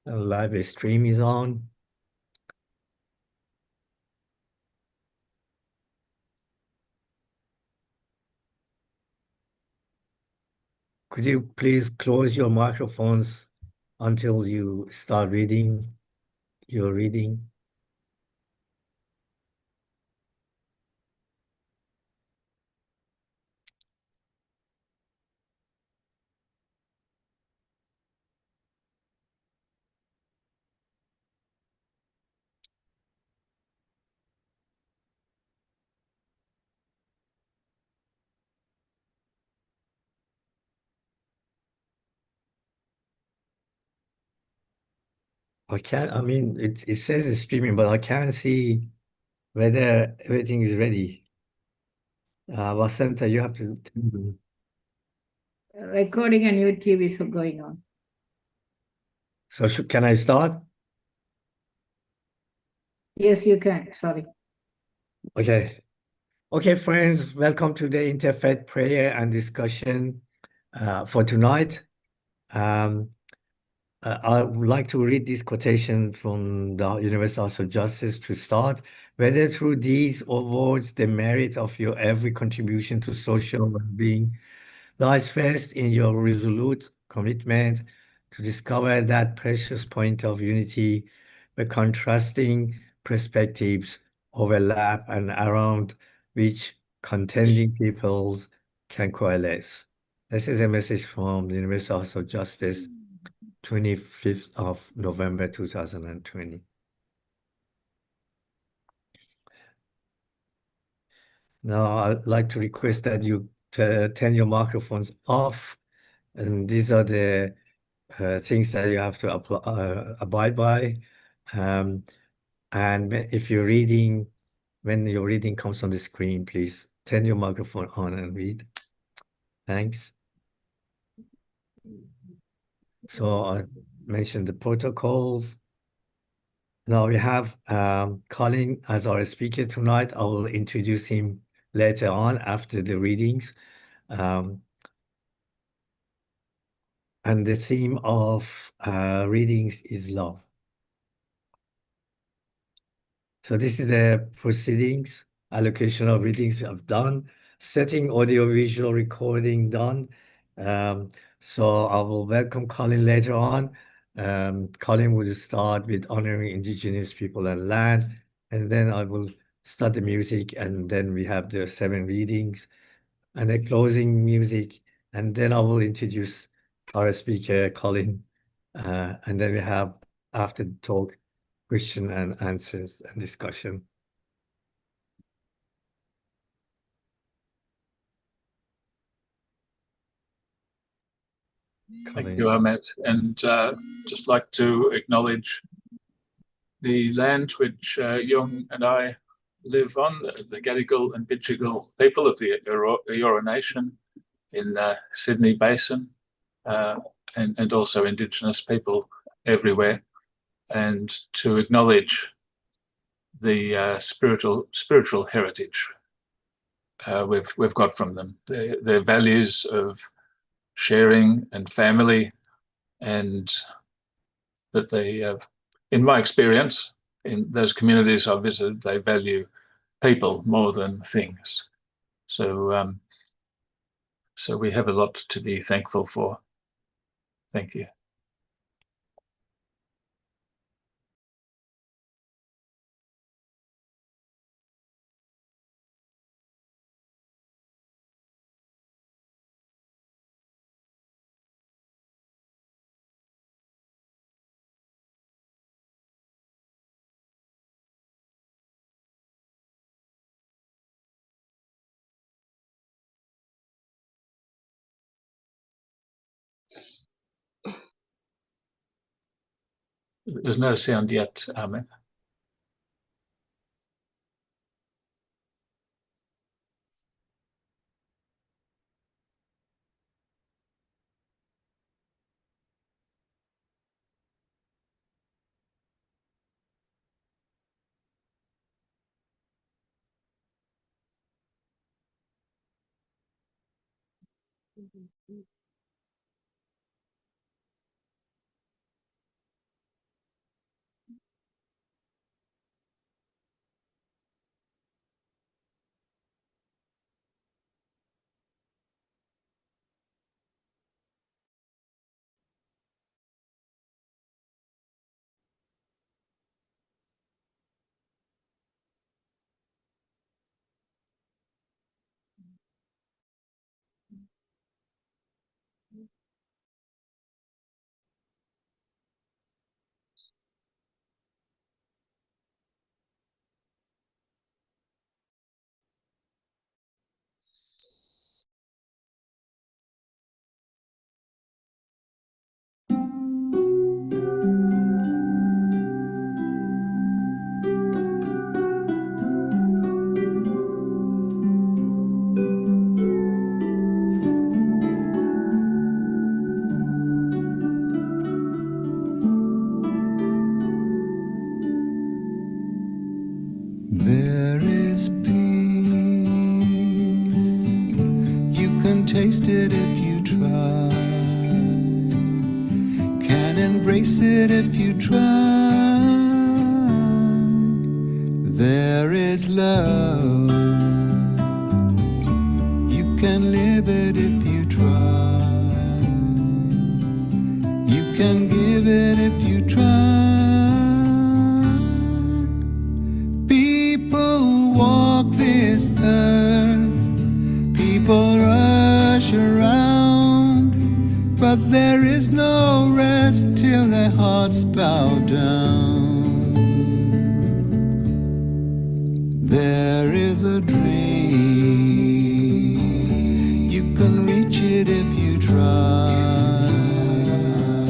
The live stream is on. Could you please close your microphones until you start reading your reading? I mean, it says it's streaming, but I can't see whether everything is ready. Vasanta, you have to tell me. Recording on YouTube is going on. So can I start? Yes, you can. Sorry. Okay. Okay, friends, welcome to the Interfaith Prayer and discussion for tonight. Um, I would like to read this quotation from the Universal House of Justice to start. Whether through deeds or words, the merit of your every contribution to social well-being lies first in your resolute commitment to discover that precious point of unity where contrasting perspectives overlap and around which contending peoples can coalesce. This is a message from the Universal House of Justice, 25th of November 2020. Now, I'd like to request that you turn your microphones off, and these are the things that you have to abide by. And if you're reading, when your reading comes on the screen, please turn your microphone on and read. Thanks. So I mentioned the protocols. Now we have Colin as our speaker tonight. I will introduce him later on after the readings. And the theme of readings is love. So this is the proceedings, allocation of readings I've done, setting audio-visual recording done. So I will welcome Colin later on. Colin will start with honoring Indigenous people and land, and then I will start the music, and then we have the 7 readings and a closing music, and then I will introduce our speaker, Colin, and then we have after the talk, question and answers and discussion. Thank you, Ahmed. And just like to acknowledge the land which Jung and I live on, the Gadigal and Bidjigal people of the Eora Nation in Sydney Basin, and also Indigenous people everywhere, and to acknowledge the spiritual heritage we've got from them, their values of sharing and family, and that they have, in my experience, in those communities I've visited, they value people more than things. So, so we have a lot to be thankful for. Thank you. There's no sound yet, Ahmed. There is peace. You can taste it if you try. Can embrace it if you try. There is love. You can live it if you try. You can give it if you try. People walk this earth, people rush around, but there is no rest till their hearts bow down. There is a dream, you can reach it if you try.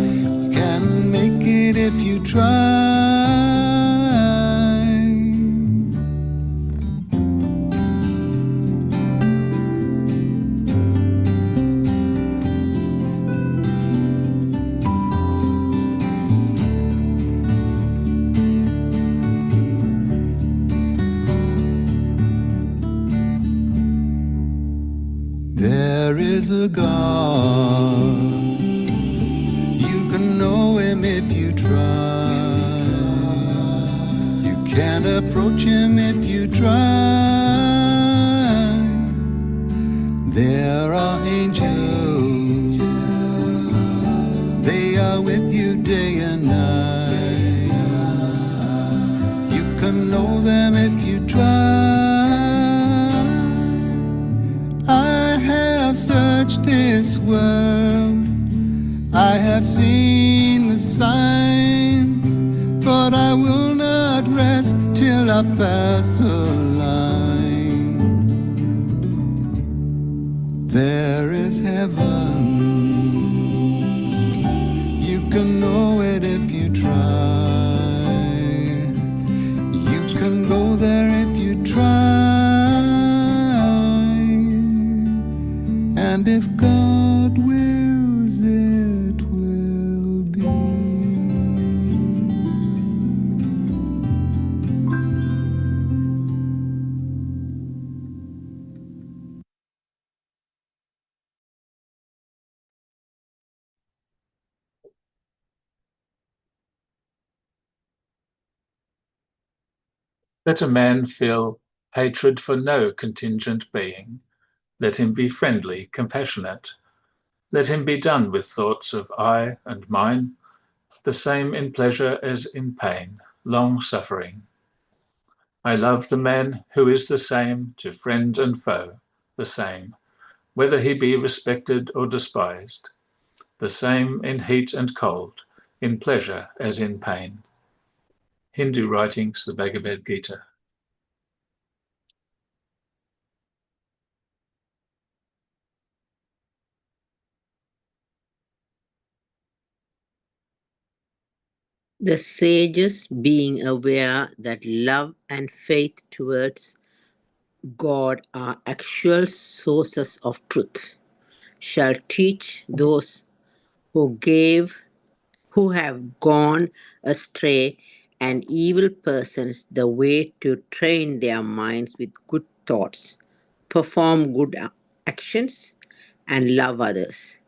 You can make it if you try. There is a God, you can know him if you try. You can't approach him if you try. There are angels, they are with you day and night. You can know them if you try. I have searched this world, I have seen the signs, but I will not rest till I pass the line. There is heaven, you can know it if you try. You can go there if you try. And if God wills, it will be. Let a man feel hatred for no contingent being. Let him be friendly, compassionate. Let him be done with thoughts of I and mine, the same in pleasure as in pain, long-suffering. I love the man who is the same to friend and foe, the same, whether he be respected or despised, the same in heat and cold, in pleasure as in pain. Hindu writings, the Bhagavad Gita. The sages, being aware that love and faith towards God are actual sources of truth, shall teach those who have gone astray and evil persons the way to train their minds with good thoughts, perform good actions, and love others.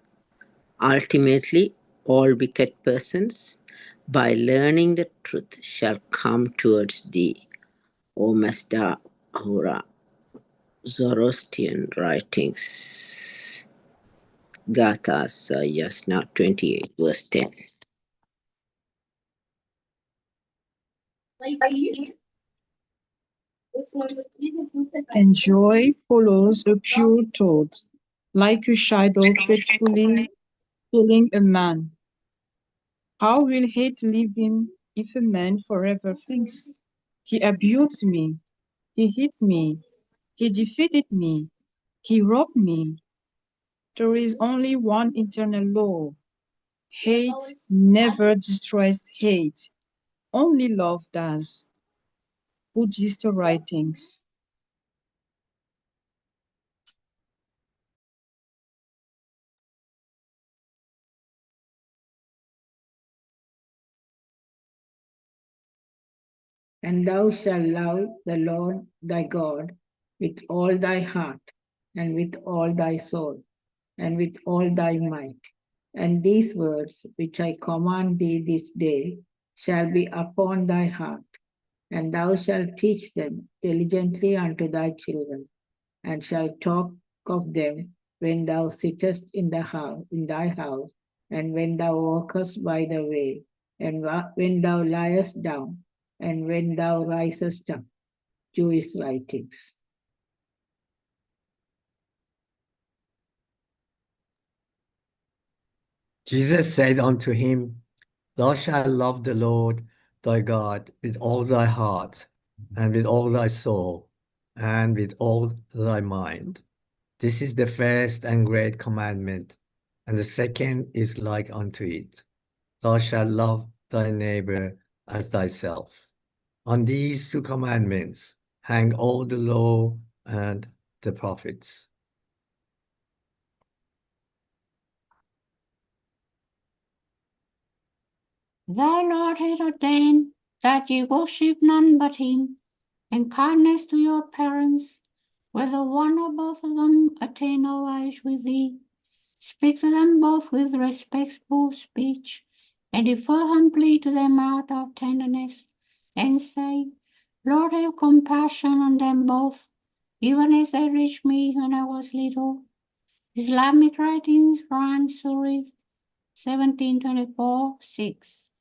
Ultimately, all wicked persons, by learning the truth, shall come towards thee, O Master Ahura. Zoroastrian writings. Gathas, Yasna 28, verse 10. And joy follows a pure thought, like a shadow faithfully killing a man. How will hate leave him if a man forever thinks, he abused me, he hit me, he defeated me, he robbed me? There is only one internal law. Hate never destroys hate. Only love does. Buddhist writings. And thou shalt love the Lord thy God with all thy heart, and with all thy soul, and with all thy might. And these words which I command thee this day shall be upon thy heart, and thou shalt teach them diligently unto thy children, and shalt talk of them when thou sittest in thy house, and when thou walkest by the way, and when thou liest down, and when thou risest up. Jewish writings. Jesus said unto him, Thou shalt love the Lord thy God with all thy heart, and with all thy soul, and with all thy mind. This is the first and great commandment, and the second is like unto it. Thou shalt love thy neighbor as thyself. On these two commandments hang all the law and the prophets. The Lord hath ordained that ye worship none but him, in kindness to your parents, whether one or both of them attain knowledge with thee. Speak to them both with respectful speech, and defer humbly to them out of tenderness, and say, Lord, have compassion on them both, even as they reached me when I was little. Islamic writings, Quran, Surah 17:24-6.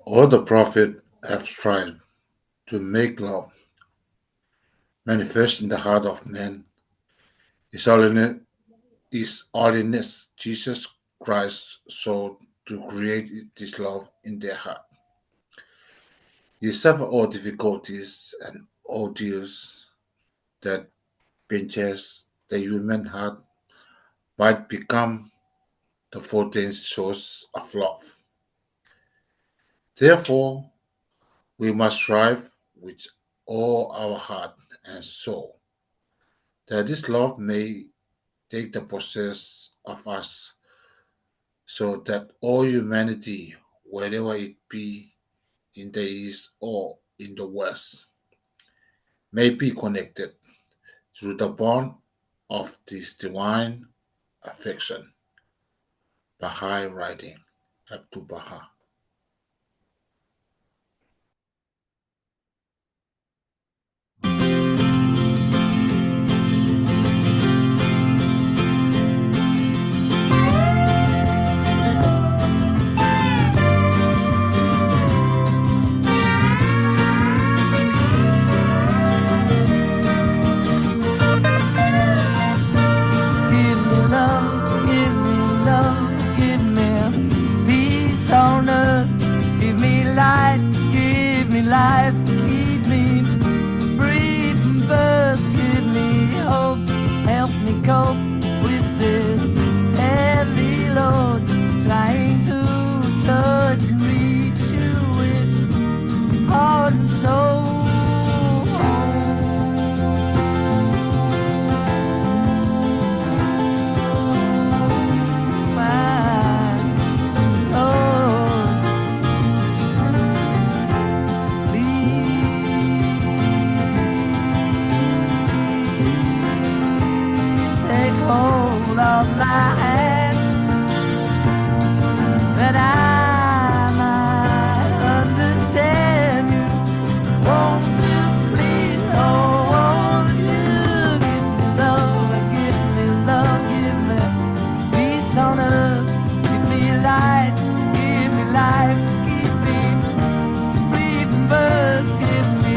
All the prophets have tried to make love manifest in the heart of man. His holiness, Jesus Christ, sought to create this love in their heart. He suffered all difficulties and ordeals that pinches the human heart might become the 14th source of love. Therefore, we must strive with all our heart and soul that this love may take the possess of us, so that all humanity, wherever it be in the east or in the west, may be connected through the bond of this divine affection. Baha'i writing, Abdul Baha. Give me love, give me love, give me peace on earth. Give me light, give me life, keep me free from birth. Give me hope, help me cope with this heavy load. Trying to touch and reach you with heart and soul. Hold of my hand, that I might understand you. Won't you please, oh, won't you give me love, give me love, give me peace on earth, give me light, give me life, keep me free from birth, give me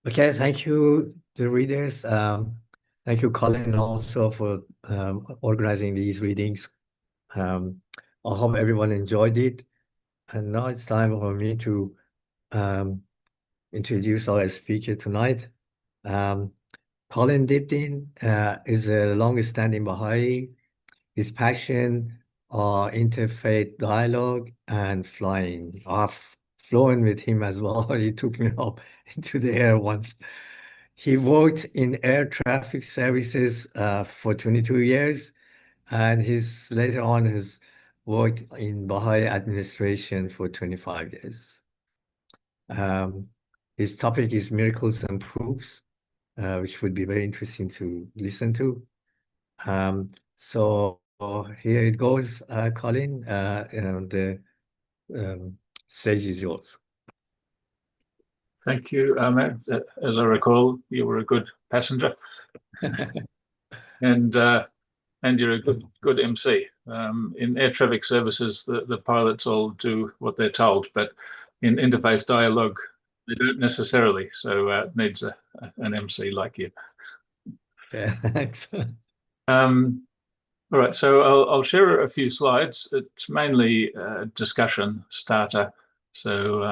Okay, thank you, the readers. Thank you, Colin, also for organizing these readings. I hope everyone enjoyed it. And now it's time for me to introduce our speaker tonight. Colin Dibdin is a long-standing Baha'i. His passion are interfaith dialogue and flying. I've flown with him as well. He took me up into the air once. He worked in air traffic services for 22 years, and he's later on has worked in Baha'i administration for 25 years. His topic is miracles and proofs, which would be very interesting to listen to. So here it goes, Colin. The stage is yours. Thank you, Ahmed. As I recall, you were a good passenger, and you're a good MC. In air traffic services, the pilots all do what they're told, but in interfaith dialogue, they don't necessarily. So it needs an MC like you. Yeah, thanks. All right, so I'll share a few slides. It's mainly a discussion starter. So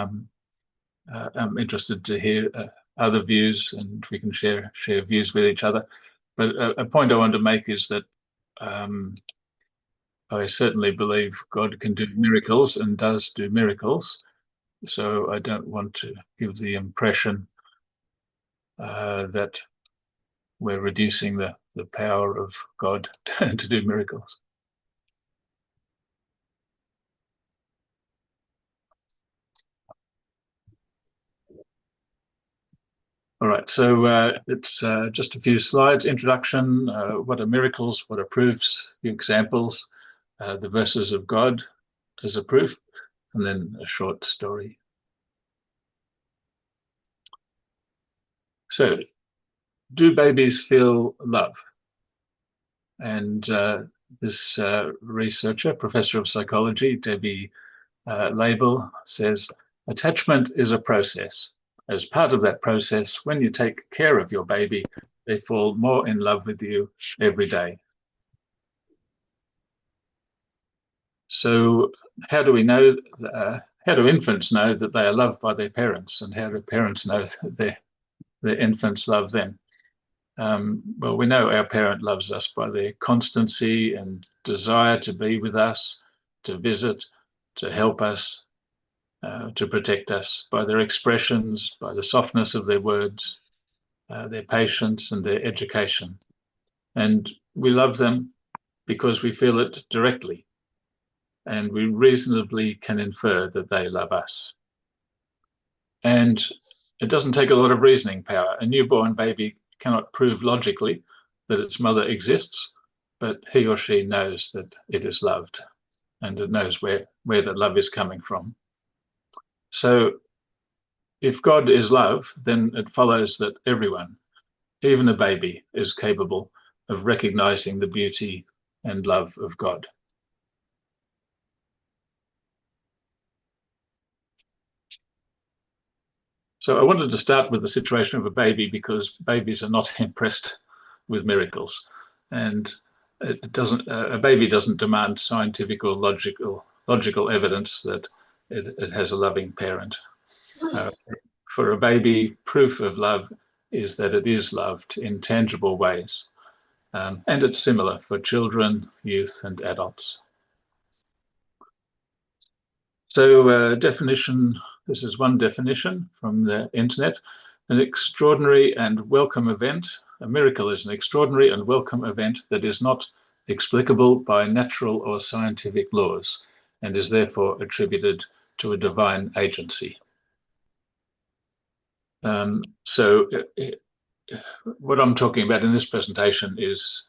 I'm interested to hear other views, and we can share views with each other. But a point I want to make is that I certainly believe God can do miracles and does do miracles. So I don't want to give the impression that we're reducing the power of God to do miracles. All right, so it's just a few slides. Introduction, what are miracles, what are proofs, few examples, the verses of God as a proof, and then a short story. So, do babies feel love? And this researcher, professor of psychology, Debbie Label, says, attachment is a process. As part of that process, when you take care of your baby, they fall more in love with you every day. So how do we know, how do infants know that they are loved by their parents, and how do parents know that their infants love them? Well, we know our parent loves us by their constancy and desire to be with us, to visit, to help us, to protect us, by their expressions, by the softness of their words, their patience and their education. And we love them because we feel it directly, and we reasonably can infer that they love us. And it doesn't take a lot of reasoning power. A newborn baby cannot prove logically that its mother exists, but he or she knows that it is loved, and it knows where that love is coming from. So if God is love, then it follows that everyone, even a baby, is capable of recognizing the beauty and love of God. So I wanted to start with the situation of a baby because babies are not impressed with miracles, and it doesn't. A baby doesn't demand scientific or logical evidence that it has a loving parent. For a baby, proof of love is that it is loved in tangible ways, and it's similar for children, youth, and adults. So definition, this is one definition from the internet. An extraordinary and welcome event. A miracle is an extraordinary and welcome event that is not explicable by natural or scientific laws and is therefore attributed to a divine agency. What I'm talking about in this presentation is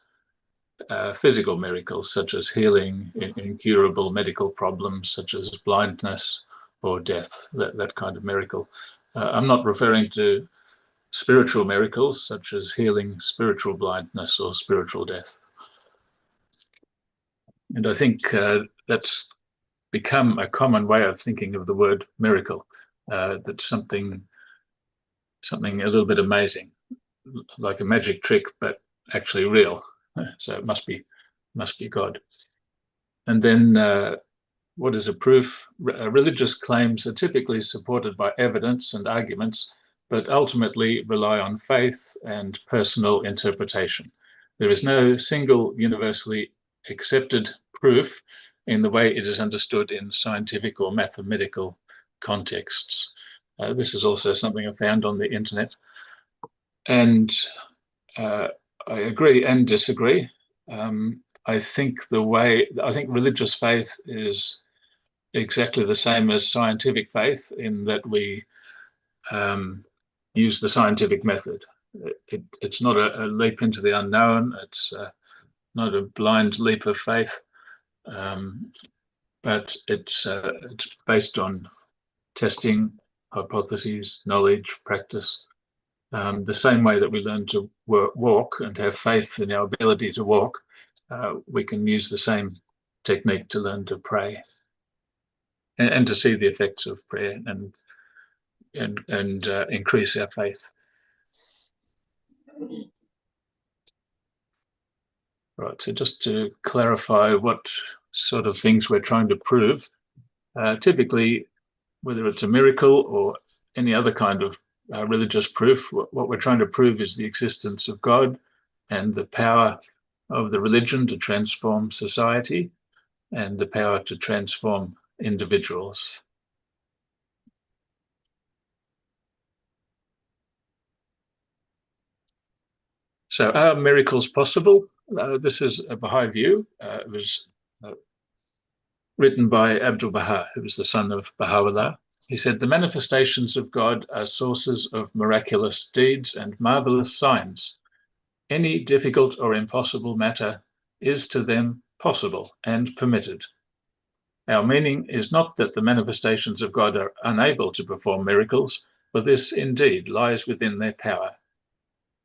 physical miracles, such as healing incurable medical problems, such as blindness or death, that kind of miracle. I'm not referring to spiritual miracles, such as healing spiritual blindness or spiritual death. And I think that's become a common way of thinking of the word miracle, that something something a little bit amazing, like a magic trick, but actually real. So it must be God. And then what is a proof? Religious claims are typically supported by evidence and arguments, but ultimately rely on faith and personal interpretation. There is no single universally accepted proof in the way it is understood in scientific or mathematical contexts. This is also something I found on the internet. And I agree and disagree. I think religious faith is exactly the same as scientific faith in that we use the scientific method. It's not a leap into the unknown. It's not a blind leap of faith, but it's based on testing, hypotheses, knowledge, practice. The same way that we learn to walk and have faith in our ability to walk, we can use the same technique to learn to pray and to see the effects of prayer and increase our faith. Right, so just to clarify what sort of things we're trying to prove, typically, whether it's a miracle or any other kind of religious proof, what we're trying to prove is the existence of God and the power of the religion to transform society and the power to transform individuals. So are miracles possible? This is a Baha'i view. It was written by Abdu'l-Baha, who was the son of Baha'u'llah. He said, "The manifestations of God are sources of miraculous deeds and marvelous signs. Any difficult or impossible matter is to them possible and permitted. Our meaning is not that the manifestations of God are unable to perform miracles, for this indeed lies within their power.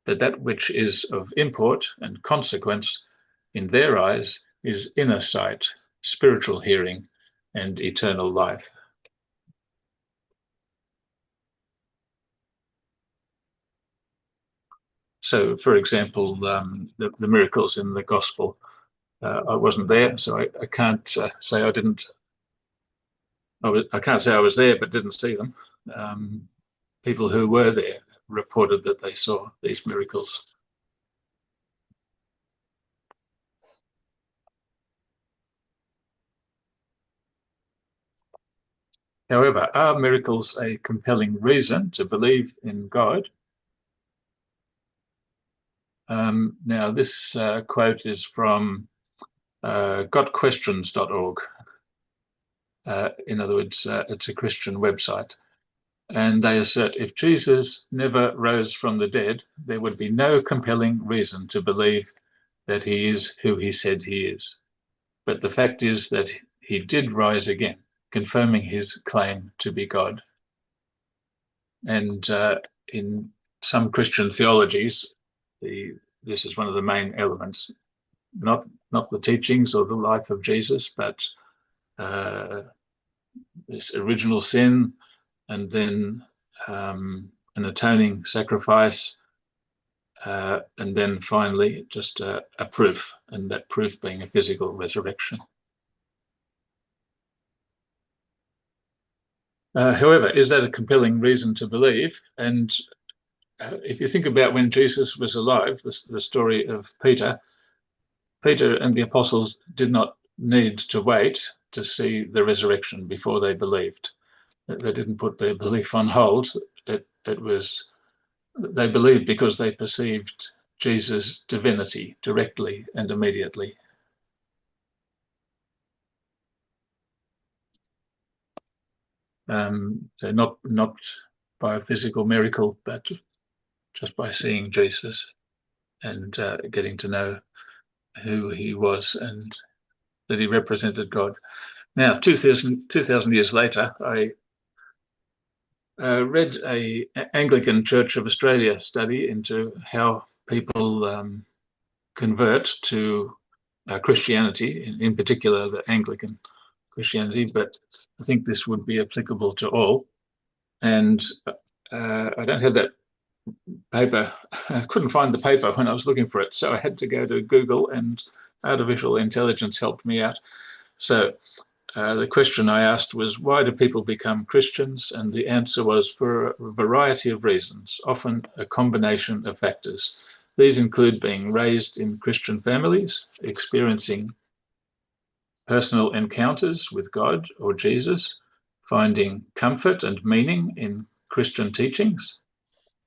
But that which is of import and consequence in their eyes is inner sight, spiritual hearing, and eternal life." So, for example, the miracles in the gospel, I wasn't there, so I can't say I didn't. I can't say I was there, but didn't see them. People who were there reported that they saw these miracles. However, are miracles a compelling reason to believe in God? Now, this quote is from gotquestions.org. In other words, it's a Christian website. And they assert if Jesus never rose from the dead, there would be no compelling reason to believe that he is who he said he is. But the fact is that he did rise again, confirming his claim to be God. And in some Christian theologies, this is one of the main elements, not the teachings or the life of Jesus, but this original sin, and then an atoning sacrifice, and then finally just a proof, and that proof being a physical resurrection. However, is that a compelling reason to believe? And if you think about when Jesus was alive, the story of Peter and the apostles did not need to wait to see the resurrection before they believed. They didn't put their belief on hold. It was, they believed because they perceived Jesus' divinity directly and immediately. So not by a physical miracle, but just by seeing Jesus and getting to know who he was and that he represented God. Now, 2,000 years later, I read an Anglican Church of Australia study into how people convert to Christianity, in particular the Anglican Christianity, but I think this would be applicable to all. And I don't have that paper. I couldn't find the paper when I was looking for it, so I had to go to Google, and artificial intelligence helped me out. So the question I asked was, why do people become Christians? And the answer was for a variety of reasons, often a combination of factors. These include being raised in Christian families, experiencing personal encounters with God or Jesus, finding comfort and meaning in Christian teachings,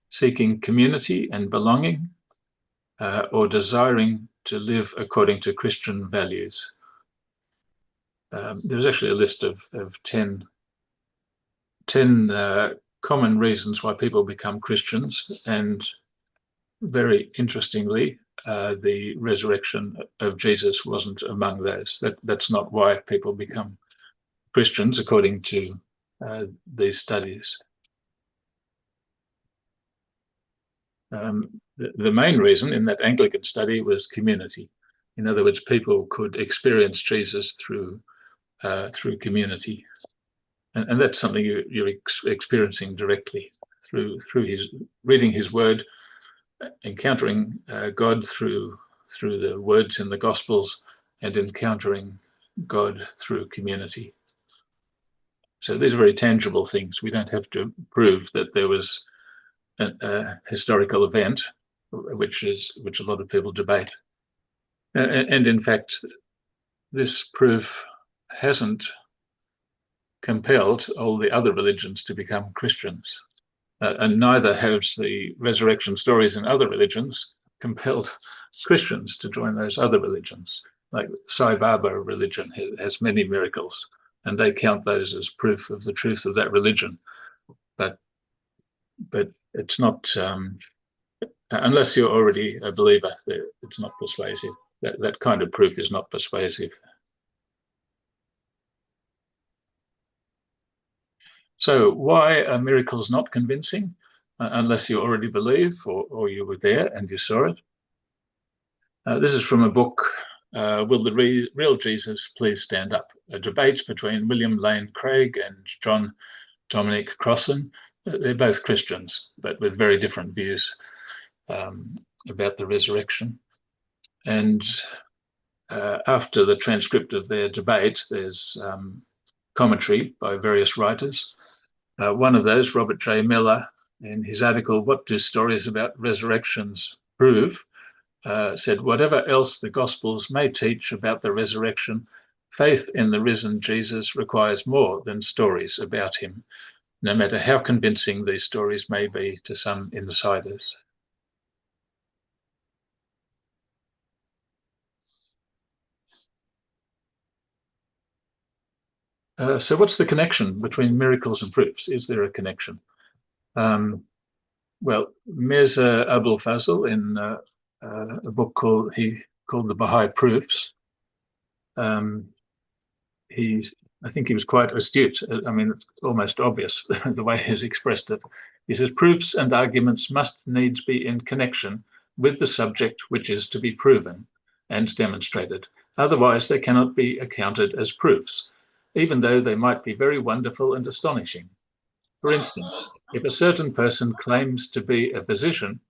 seeking community and belonging, or desiring to live according to Christian values. There's actually a list of 10 common reasons why people become Christians, and very interestingly, the resurrection of Jesus wasn't among those. That's not why people become Christians, according to these studies. The main reason in that Anglican study was community. In other words, people could experience Jesus through community, and that's something you're experiencing directly through his reading his word, encountering God through the words in the Gospels, and encountering God through community. So these are very tangible things. We don't have to prove that there was a historical event, which a lot of people debate. And in fact, this proof hasn't compelled all the other religions to become Christians. And neither has the resurrection stories in other religions compelled Christians to join those other religions. Like Sai Baba religion has many miracles, and they count those as proof of the truth of that religion. But it's not, unless you're already a believer, it's not persuasive. That kind of proof is not persuasive. So why are miracles not convincing? Unless you already believe, or you were there and you saw it. This is from a book, Will the Real Jesus Please Stand Up? A debate between William Lane Craig and John Dominic Crossan. They're both Christians, but with very different views about the resurrection. And after the transcript of their debate, there's commentary by various writers. One of those, Robert J. Miller, in his article, What Do Stories About Resurrections Prove?, said, whatever else the Gospels may teach about the resurrection, faith in the risen Jesus requires more than stories about him, no matter how convincing these stories may be to some insiders. So what's the connection between miracles and proofs? Is there a connection? Well, Mirza Abul Fazl, in a book called The Baha'i Proofs, I think he was quite astute. I mean, it's almost obvious the way he's expressed it. He says, proofs and arguments must needs be in connection with the subject which is to be proven and demonstrated. Otherwise, they cannot be accounted as proofs, even though they might be very wonderful and astonishing. For instance, if a certain person claims to be a physician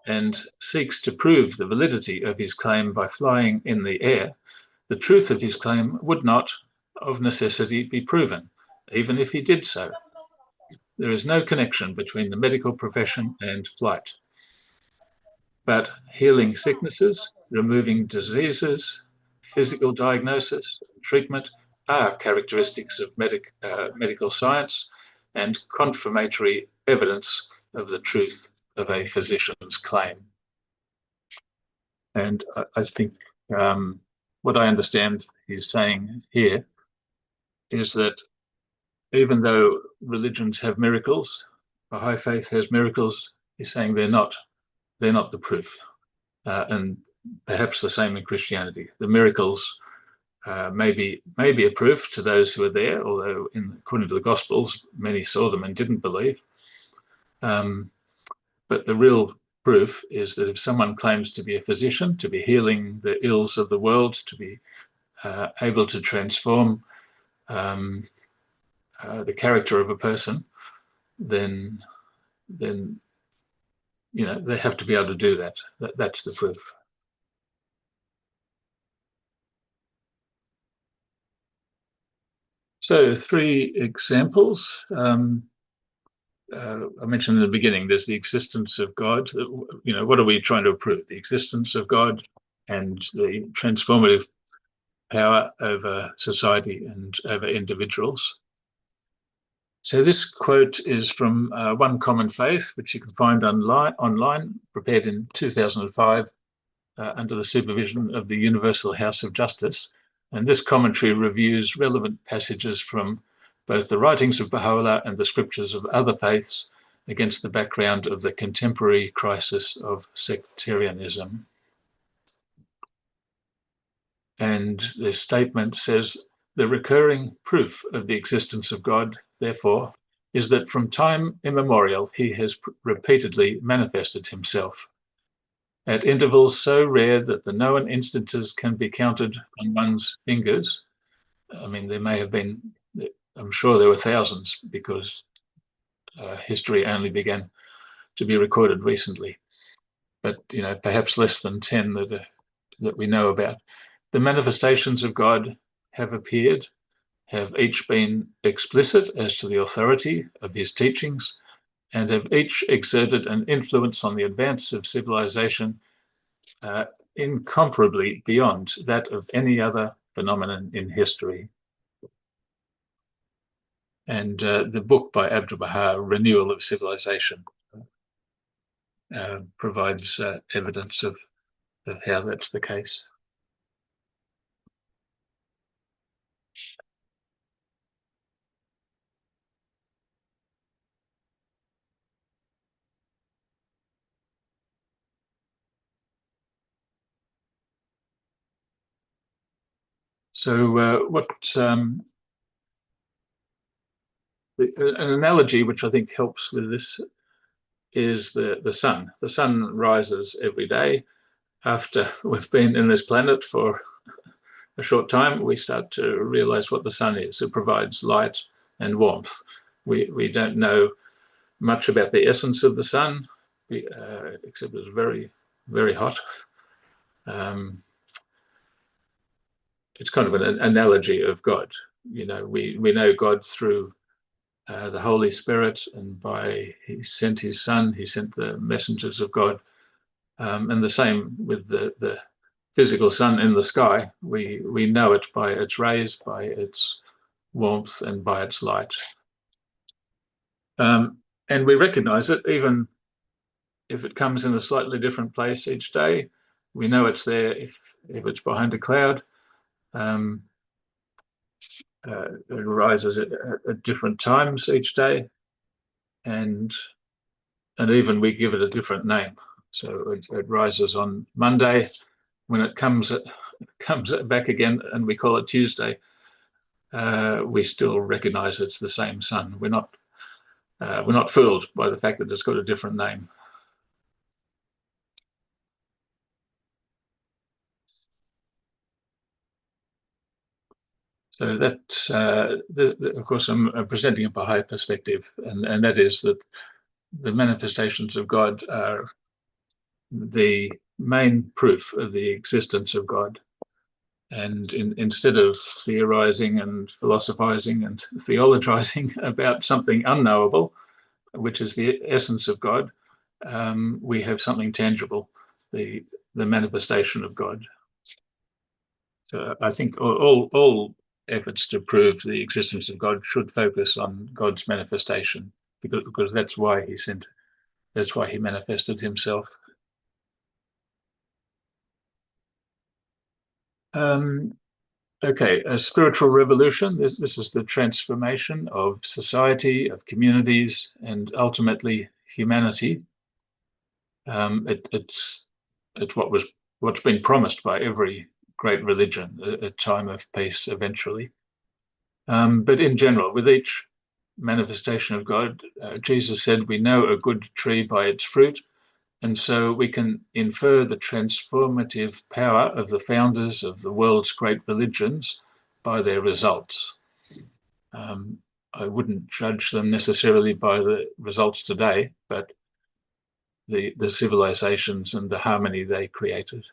and seeks to prove the validity of his claim by flying in the air, the truth of his claim would not, of necessity, be proven, even if he did so. There is no connection between the medical profession and flight. But healing sicknesses, removing diseases, physical diagnosis, treatment are characteristics of medical science and confirmatory evidence of the truth of a physician's claim. And I think what I understand he's saying here is that even though religions have miracles, Baha'i faith has miracles, he's saying they're not the proof. And perhaps the same in Christianity. The miracles may be a proof to those who are there, although according to the Gospels, many saw them and didn't believe. But the real proof is that if someone claims to be a physician, to be healing the ills of the world, to be able to transform the character of a person, then they have to be able to do that. That's the proof. So 3 examples. I mentioned in the beginning, there's the existence of God. What are we trying to prove? The existence of God and the transformative power over society and over individuals. So this quote is from One Common Faith, which you can find online, prepared in 2005 under the supervision of the Universal House of Justice. And this commentary reviews relevant passages from both the writings of Baha'u'llah and the scriptures of other faiths against the background of the contemporary crisis of sectarianism. And this statement says, the recurring proof of the existence of God, therefore, is that from time immemorial, he has repeatedly manifested himself at intervals so rare that the known instances can be counted on one's fingers. I mean, there may have been, I'm sure there were thousands, because history only began to be recorded recently. But, perhaps less than 10 that we know about. The manifestations of God have appeared, have each been explicit as to the authority of his teachings, and have each exerted an influence on the advance of civilization incomparably beyond that of any other phenomenon in history. And the book by Abdu'l-Baha, Renewal of Civilization, provides evidence of how that's the case. So an analogy which I think helps with this is the sun. The sun rises every day. After we've been in this planet for a short time, we start to realize what the sun is. It provides light and warmth. We don't know much about the essence of the sun, except it's very, very hot. It's kind of an analogy of God. We know God through the Holy Spirit, and he sent his Son, he sent the messengers of God. And the same with the physical sun in the sky. We know it by its rays, by its warmth, and by its light. And we recognize it even if it comes in a slightly different place each day. We know it's there if it's behind a cloud. It rises at different times each day, and even we give it a different name. So it rises on Monday. When it comes back again, and we call it Tuesday, we still recognize it's the same sun. We're not fooled by the fact that it's got a different name. So that's, of course, I'm presenting a Baha'i perspective, and that is that the manifestations of God are the main proof of the existence of God. And instead of theorizing and philosophizing and theologizing about something unknowable, which is the essence of God, we have something tangible, the manifestation of God. So I think all efforts to prove the existence of God should focus on God's manifestation, because that's why he manifested himself. Okay, a spiritual revolution. This is the transformation of society, of communities, and ultimately humanity. It's what's been promised by every great religion, a time of peace eventually. But in general, with each manifestation of God, Jesus said, we know a good tree by its fruit. And so we can infer the transformative power of the founders of the world's great religions by their results. I wouldn't judge them necessarily by the results today, but the civilizations and the harmony they created.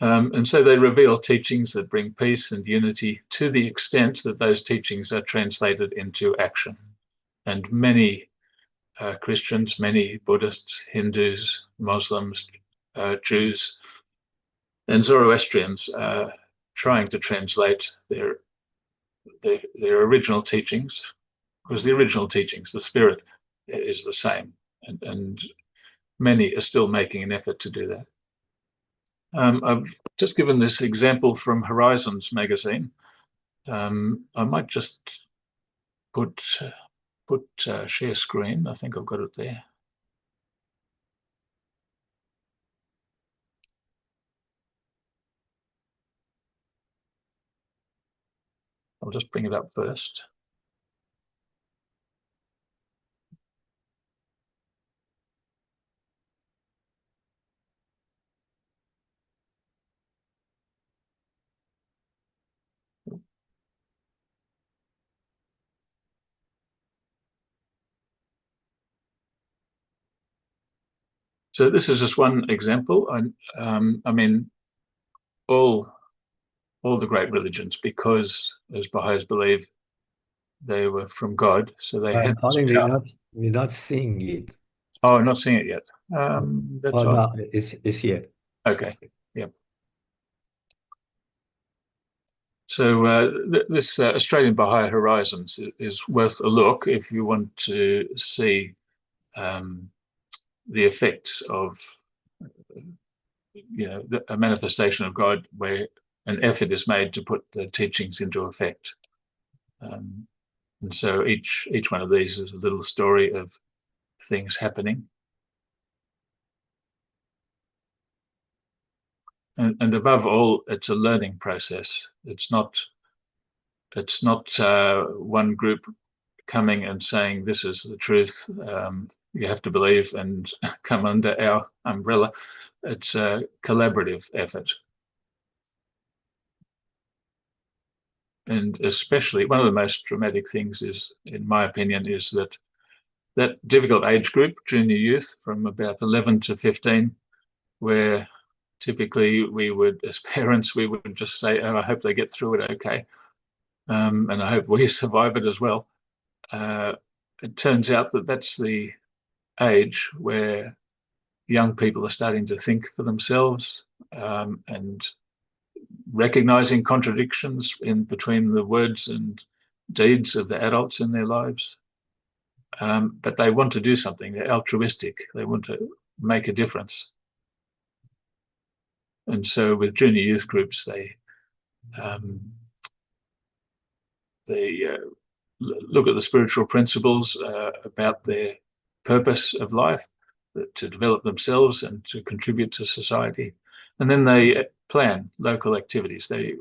And so they reveal teachings that bring peace and unity to the extent that those teachings are translated into action. And many Christians, many Buddhists, Hindus, Muslims, Jews, and Zoroastrians are trying to translate their original teachings, because the original teachings, the spirit is the same, and many are still making an effort to do that. I've just given this example from Horizons magazine. I might just put share screen. I think I've got it there. I'll just bring it up first. So this is just one example. I mean, all the great religions, because as Baha'is believe, they were from God, so they had. Colin, we're not seeing it. Oh, not seeing it yet. That's no, it's here. Okay. Yep. So this Australian Baha'i Horizons is worth a look if you want to see the effects of, a manifestation of God where an effort is made to put the teachings into effect. And so each one of these is a little story of things happening. And above all, it's a learning process. It's not one group coming and saying, this is the truth, you have to believe and come under our umbrella. It's a collaborative effort. And especially one of the most dramatic things is, in my opinion, is that difficult age group, junior youth, from about 11 to 15, where typically we would, as parents, we would just say, oh, I hope they get through it okay. And I hope we survive it as well. It turns out that that's the age where young people are starting to think for themselves and recognizing contradictions in between the words and deeds of the adults in their lives. But they want to do something. They're altruistic. They want to make a difference. And so with junior youth groups, they look at the spiritual principles about their purpose of life, to develop themselves and to contribute to society. And then they plan local activities. They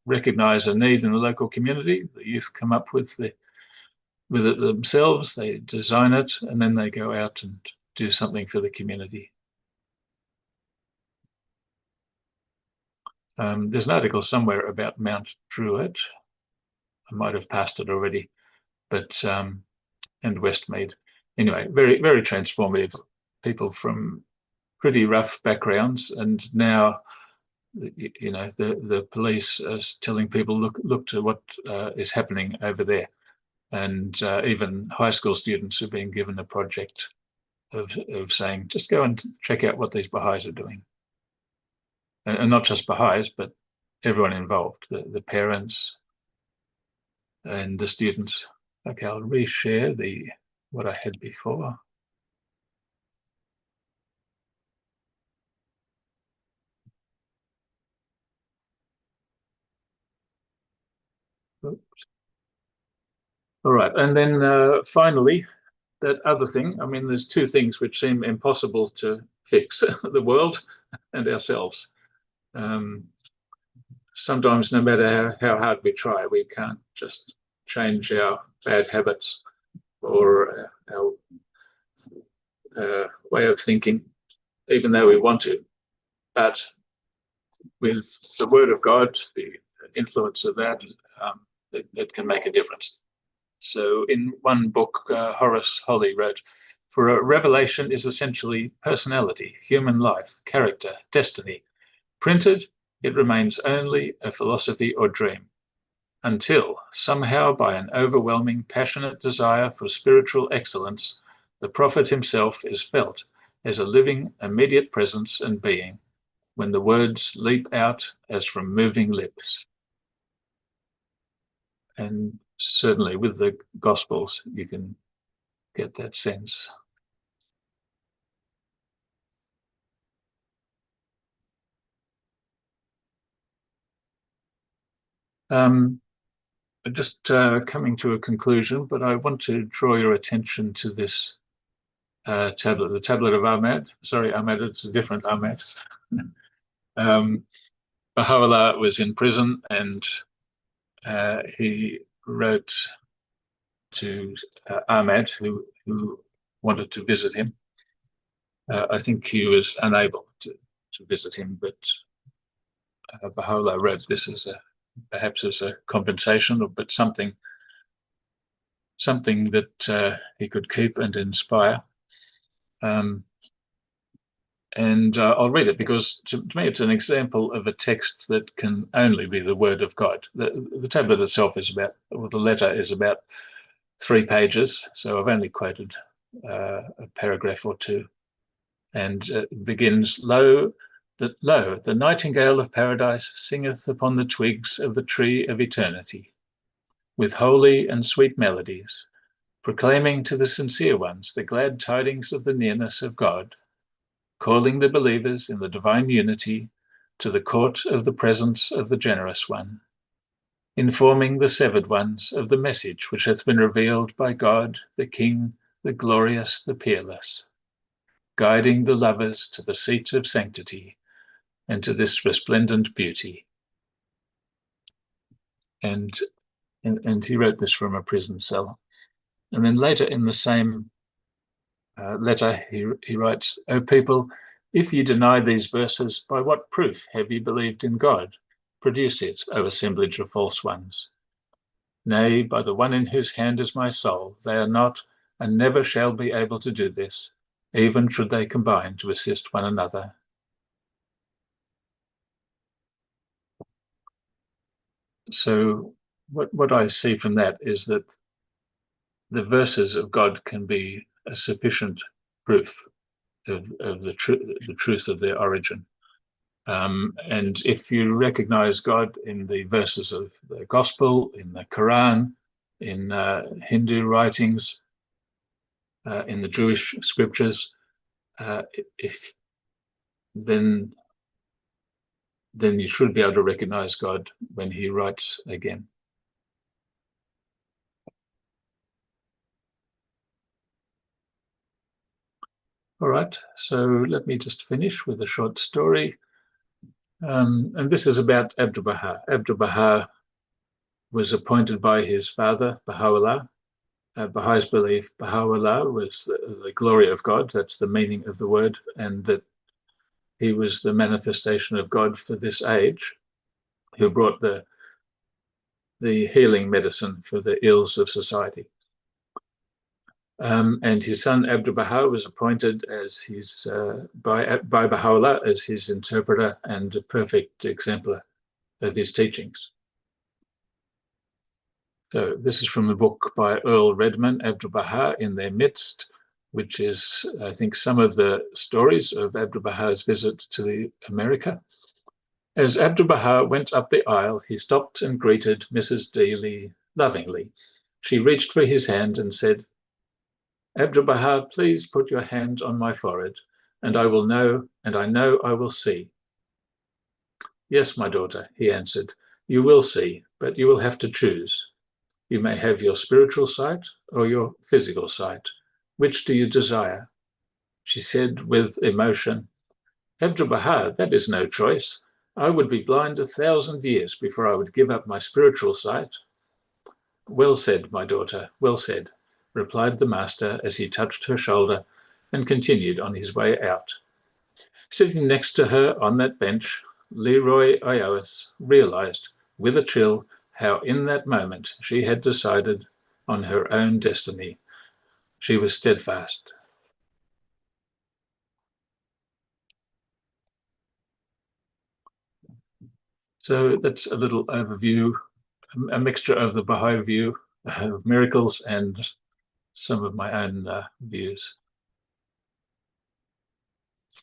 recognize a need in the local community. The youth come up with it themselves, they design it, and then they go out and do something for the community. There's an article somewhere about Mount Druitt. I might have passed it already, but and Westmead. Anyway, very, very transformative. People from pretty rough backgrounds, and now, the police are telling people, look to what is happening over there, and even high school students are being given a project of saying, just go and check out what these Baha'is are doing. And not just Baha'is, but everyone involved, the parents and the students. Okay, I'll reshare what I had before. Oops. All right, and then finally, that other thing, I mean, there's two things which seem impossible to fix, the world and ourselves. Sometimes, no matter how hard we try, we can't just change our bad habits or our way of thinking, even though we want to. But with the Word of God, the influence of that, it can make a difference. So in one book, Horace Holly wrote, For a revelation is essentially personality, human life, character, destiny. Printed, it remains only a philosophy or dream, until, somehow by an overwhelming passionate desire for spiritual excellence, the prophet himself is felt as a living, immediate presence and being, when the words leap out as from moving lips. And certainly with the Gospels, you can get that sense. Just coming to a conclusion, but I want to draw your attention to this tablet, the tablet of Ahmad. Sorry, Ahmad, it's a different Ahmad. Baha'u'llah was in prison, and he wrote to Ahmad, who wanted to visit him. I think he was unable to visit him, but Baha'u'llah wrote this as perhaps as a compensation, but something that he could keep and inspire. And I'll read it because to me it's an example of a text that can only be the word of God. The tablet itself is about, or the letter is about 3 pages, so I've only quoted a paragraph or two. And it begins, Lo, the nightingale of paradise singeth upon the twigs of the tree of eternity, with holy and sweet melodies, proclaiming to the sincere ones the glad tidings of the nearness of God, calling the believers in the divine unity to the court of the presence of the generous one, informing the severed ones of the message which hath been revealed by God, the King, the glorious, the peerless, guiding the lovers to the seat of sanctity and to this resplendent beauty. And he wrote this from a prison cell. And then later in the same letter, he writes, O people, if ye deny these verses, by what proof have ye believed in God? Produce it, O assemblage of false ones. Nay, by the one in whose hand is my soul, they are not and never shall be able to do this, even should they combine to assist one another. So what I see from that is that the verses of God can be a sufficient proof of the truth of their origin. And if you recognize God in the verses of the Gospel, in the Quran, in Hindu writings, in the Jewish scriptures, then you should be able to recognize God when he writes again. All right, so let me just finish with a short story. And this is about Abdu'l-Baha. Abdu'l-Baha was appointed by his father, Baha'u'llah. Baha'i's belief, Baha'u'llah was the glory of God, that's the meaning of the word, and that he was the manifestation of God for this age, who brought the healing medicine for the ills of society. And his son Abdu'l-Baha was appointed as his by Baha'u'llah as his interpreter and a perfect exemplar of his teachings. So this is from the book by Earl Redman, Abdu'l-Baha in Their Midst, which is, I think, some of the stories of Abdu'l-Baha's visit to America. As Abdu'l-Baha went up the aisle, he stopped and greeted Mrs. Dealey lovingly. She reached for his hand and said, Abdu'l-Baha, please put your hand on my forehead, and I will know, and I know I will see. Yes, my daughter, he answered, you will see, but you will have to choose. You may have your spiritual sight or your physical sight. Which do you desire? She said with emotion, Abdu'l-Baha, that is no choice. I would be blind 1,000 years before I would give up my spiritual sight. Well said, my daughter, well said, replied the master as he touched her shoulder and continued on his way out. Sitting next to her on that bench, Leroy Ioas realized with a chill how in that moment she had decided on her own destiny. She was steadfast. So that's a little overview, a mixture of the Baha'i view of miracles and some of my own views.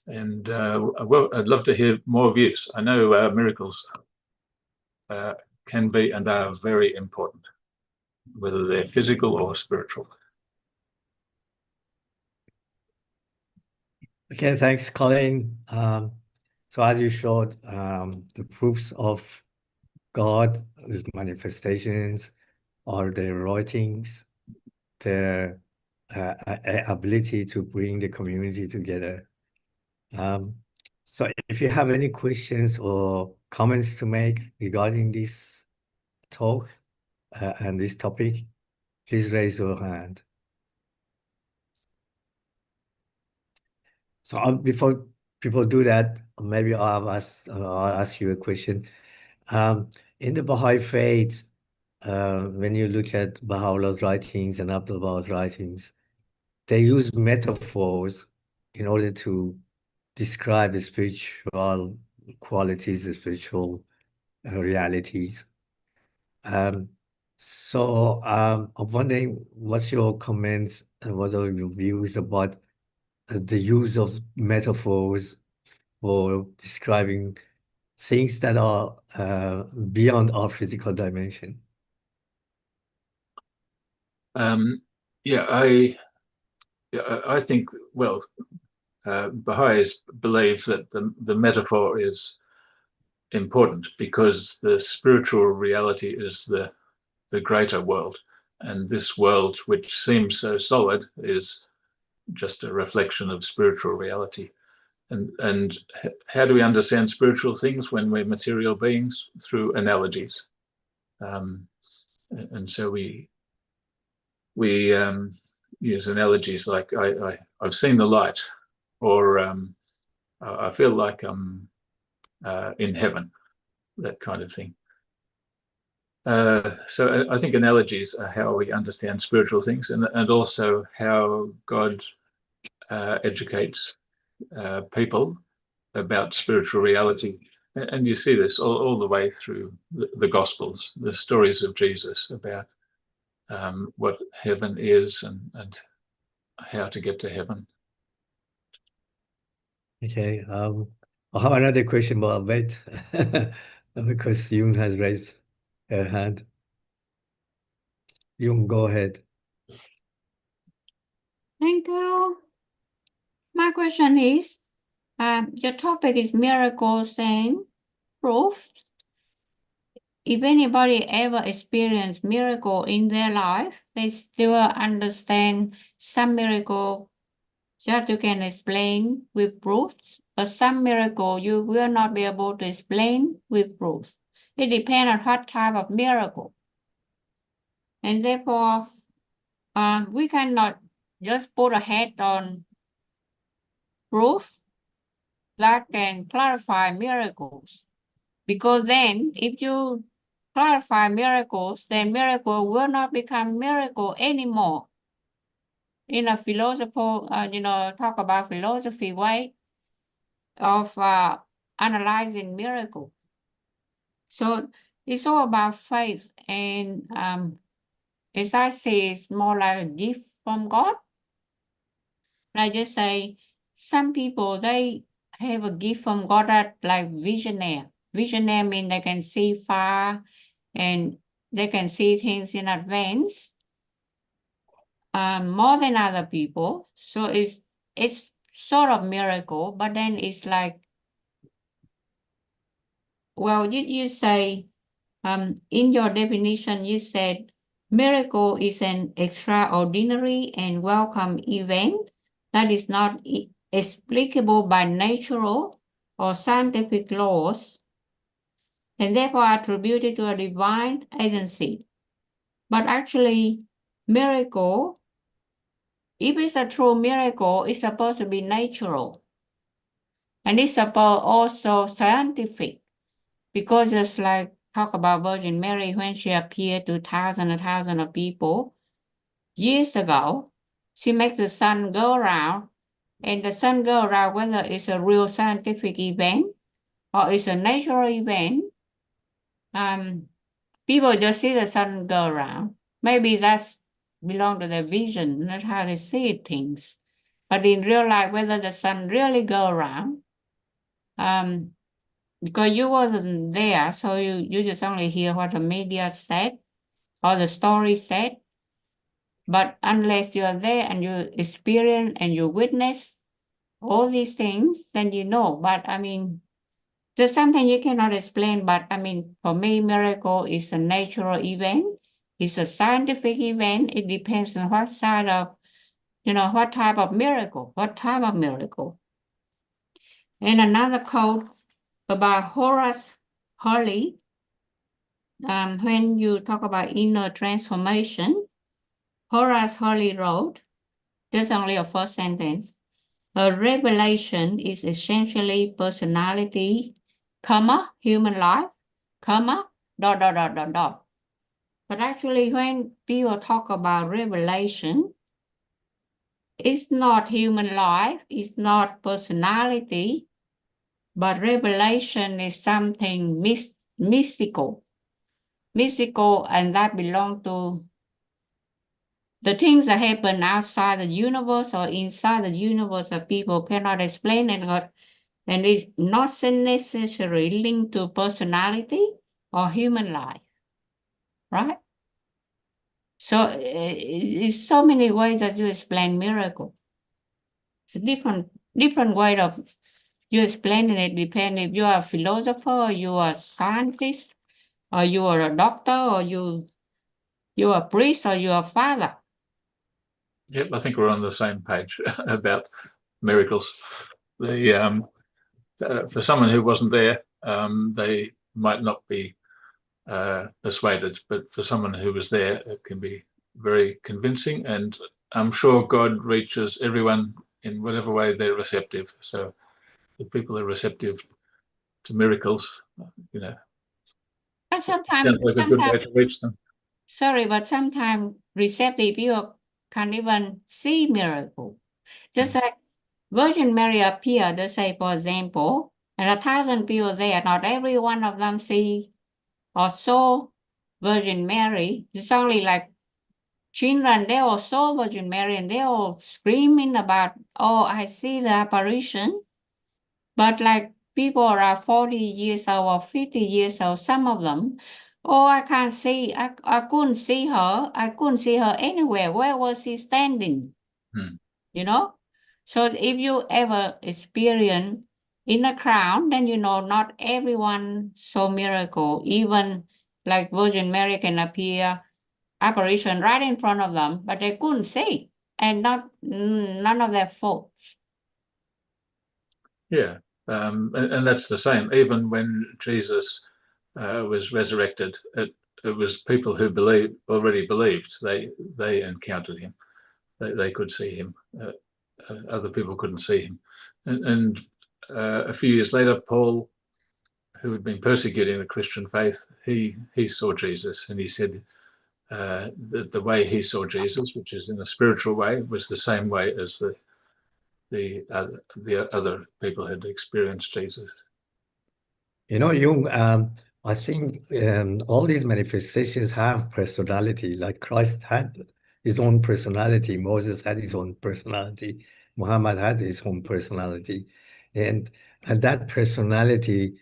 And well, I'd love to hear more views. I know miracles can be and are very important, whether they're physical or spiritual. Okay, thanks, Colin. So as you showed, the proofs of God, His manifestations, or their writings, their ability to bring the community together. So if you have any questions or comments to make regarding this talk and this topic, please raise your hand. So before people do that, maybe I'll ask you a question. In the Baha'i faith, when you look at Baha'u'llah's writings and Abdul Baha's writings, they use metaphors in order to describe the spiritual qualities, the spiritual realities. So I'm wondering what's your comments and what are your views about the use of metaphors for describing things that are beyond our physical dimension? Yeah, I think, well, Baha'is believe that the metaphor is important because the spiritual reality is the greater world. And this world, which seems so solid, is just a reflection of spiritual reality. And how do we understand spiritual things when we're material beings? Through analogies. And so we use analogies like I've seen the light, or I feel like I'm in heaven, that kind of thing. So I think analogies are how we understand spiritual things, and also how God educates people about spiritual reality. And you see this all the way through the Gospels, the stories of Jesus about what heaven is and how to get to heaven. Okay, I'll have another question, but I'll wait because Yoon has raised her hand. Yoon, go ahead. Thank you. My question is, your topic is miracles and proofs. If anybody ever experienced miracle in their life, they still understand some miracle that you can explain with proofs, but some miracle you will not be able to explain with proofs. It depends on what type of miracle. And therefore, we cannot just put a head on proof that can clarify miracles. Because then, if you clarify miracles, then miracle will not become miracle anymore. In a philosophical, talk about philosophy way of analyzing miracle. So it's all about faith, and as I say, it's more like a gift from God. I just say some people, they have a gift from God that like visionary. Visionary means they can see far and they can see things in advance more than other people. So it's sort of miracle, but then it's like, well, you say, in your definition, you said miracle is an extraordinary and welcome event that is not explicable by natural or scientific laws, and therefore attributed to a divine agency. But actually, miracle, if it's a true miracle, it's supposed to be natural. And it's supposed also scientific, because it's like talk about Virgin Mary when she appeared to thousands and thousands of people years ago. She makes the sun go around, and the sun go around whether it's a real scientific event or it's a natural event. people just see the sun go around. Maybe that's belong to their vision, not how they see things. But in real life, whether the sun really go around, because you wasn't there, so you just only hear what the media said or the story said. But unless you are there and you experience and you witness all these things, then you know. But I mean, there's something you cannot explain, but I mean, for me, miracle is a natural event. It's a scientific event. It depends on what side of, what type of miracle, what type of miracle. And another quote about Horace Hurley, when you talk about inner transformation, Horace Hurley wrote, there's only a first sentence, a revelation is essentially personality, human life, dot. But actually, when people talk about revelation, it's not human life, it's not personality, but revelation is something mystical, and that belongs to the things that happen outside the universe or inside the universe that people cannot explain, and it's not necessarily linked to personality or human life, right? So it's so many ways that you explain miracle. It's a different way of you explaining it, depending if you are a philosopher, or you are a scientist, or you are a doctor, or you are a priest, or you are a father. Yep, I think we're on the same page about miracles. For someone who wasn't there, they might not be persuaded, but for someone who was there, it can be very convincing. And I'm sure God reaches everyone in whatever way they're receptive. So if people are receptive to miracles, And sometimes sounds like a good way to reach them. Sorry, but sometimes receptive people can't even see miracle. Just like Virgin Mary appeared, they say, for example, and 1,000 people there, not every one of them see or saw Virgin Mary. It's only like children, they all saw Virgin Mary and they all screaming about, oh, I see the apparition. But like people are 40 years old or 50 years old, some of them, oh, I can't see, I couldn't see her. I couldn't see her anywhere. Where was she standing? So if you ever experience in a crowd, then not everyone saw miracle. Even like Virgin Mary can appear apparition right in front of them, but they couldn't see, and none of their fault. Yeah, and that's the same. Even when Jesus was resurrected, it was people who already believed. They encountered him. They could see him. Other people couldn't see him. And a few years later, Paul, who had been persecuting the Christian faith, he saw Jesus, and he said that the way he saw Jesus, which is in a spiritual way, was the same way as the other people had experienced Jesus. Jung, I think all these manifestations have personality. Like Christ had his own personality, Moses had his own personality, Muhammad had his own personality, and that personality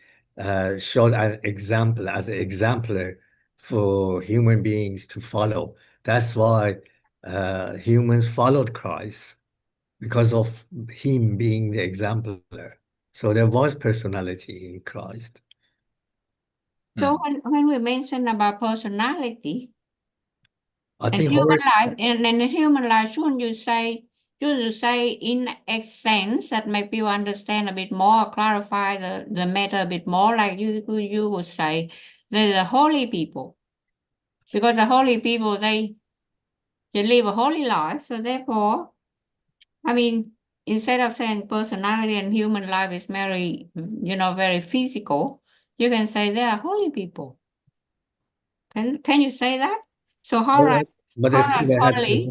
showed an example as an exemplar for human beings to follow. That's why humans followed Christ, because of him being the exemplar. So there was personality in Christ. So when we mention about personality, I think human life, and in human life, shouldn't you say in essence that make people understand a bit more, clarify the matter a bit more, like you would say, they're the holy people. Because the holy people, they live a holy life, so therefore, I mean, instead of saying personality and human life is very, very physical, you can say they are holy people. Can you say that? So Horace Hurley.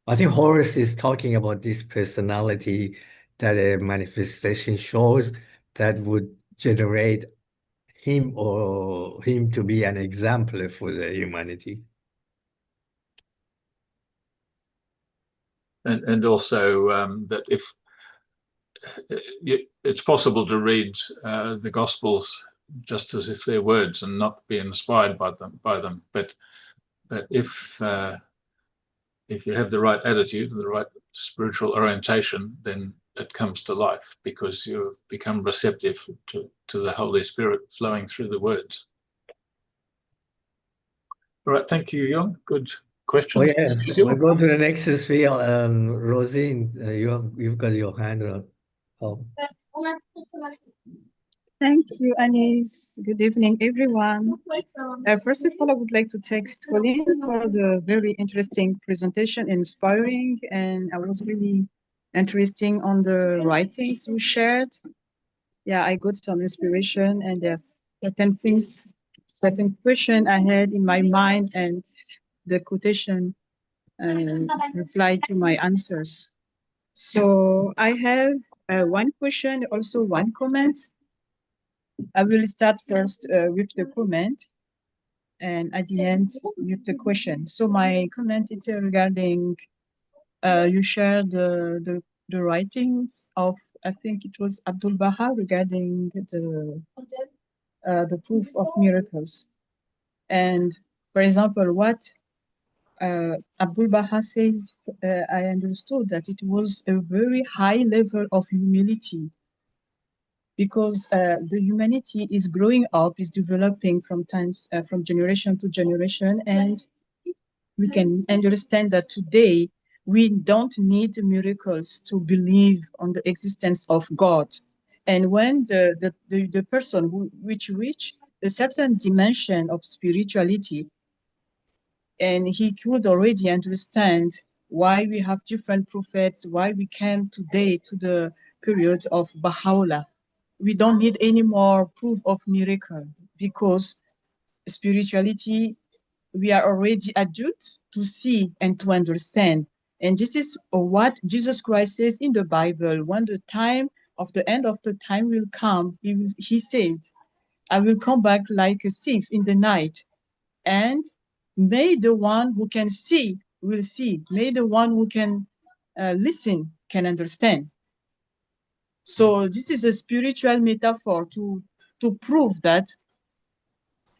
I think Horace is talking about this personality that a manifestation shows that would generate him to be an example for the humanity. And also that if it's possible to read the Gospels just as if they're words and not be inspired by them, but if you have the right attitude and the right spiritual orientation, then it comes to life because you've become receptive to the Holy Spirit flowing through the words. All right, thank you, Jon. Good question. Oh yeah, we'll go to the next sphere. Rosine, you've got your hand up. Oh. Thank you, Anis. Good evening, everyone. First of all, I would like to thank Colin for the very interesting presentation, inspiring, and I was really interesting on the writings you shared. Yeah, I got some inspiration, and there's certain things, certain question I had in my mind, and the quotation replied to my answers. So I have one question, also one comment. I will start first with the comment, and at the end with the question. So my comment is regarding you shared the writings of, I think it was Abdul Baha, regarding the proof of miracles. And for example, what Abdul Baha says, I understood that it was a very high level of humility, because the humanity is growing up, is developing from generation to generation, and we can understand that today we don't need miracles to believe on the existence of God. And when the person which reach a certain dimension of spirituality, and he could already understand why we have different prophets, why we came today to the period of Baha'u'llah. We don't need any more proof of miracle, because spirituality, we are already adults to see and to understand. And this is what Jesus Christ says in the Bible. When the time of the end of the time will come, he said, I will come back like a thief in the night. And may the one who can see will see. May the one who can listen can understand. So this is a spiritual metaphor to prove that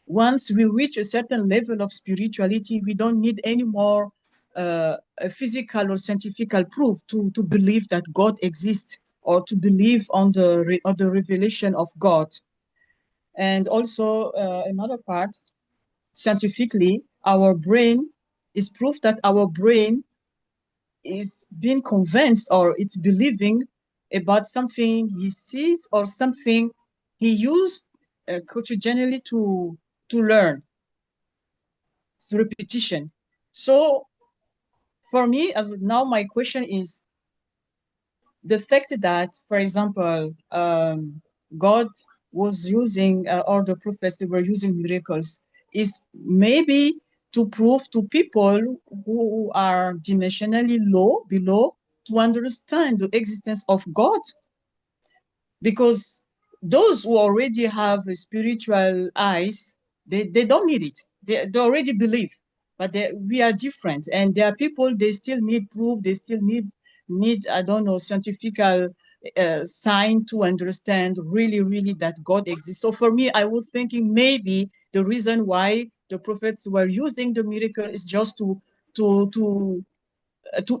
once we reach a certain level of spirituality, we don't need any more a physical or scientific proof to believe that God exists, or to believe on the revelation of God. And also another part, scientifically, our brain is proof that our brain is being convinced, or it's believing about something he sees or something he used quotidianly to learn. It's repetition. So for me, as now, my question is the fact that, for example, God was using, or the prophets, they were using miracles, is maybe to prove to people who are dimensionally low, below, to understand the existence of God. Because those who already have spiritual eyes, they don't need it. They already believe, but we are different. And there are people, they still need proof, they still need I don't know, scientific sign to understand really that God exists. So for me, I was thinking maybe the reason why the prophets were using the miracle is just to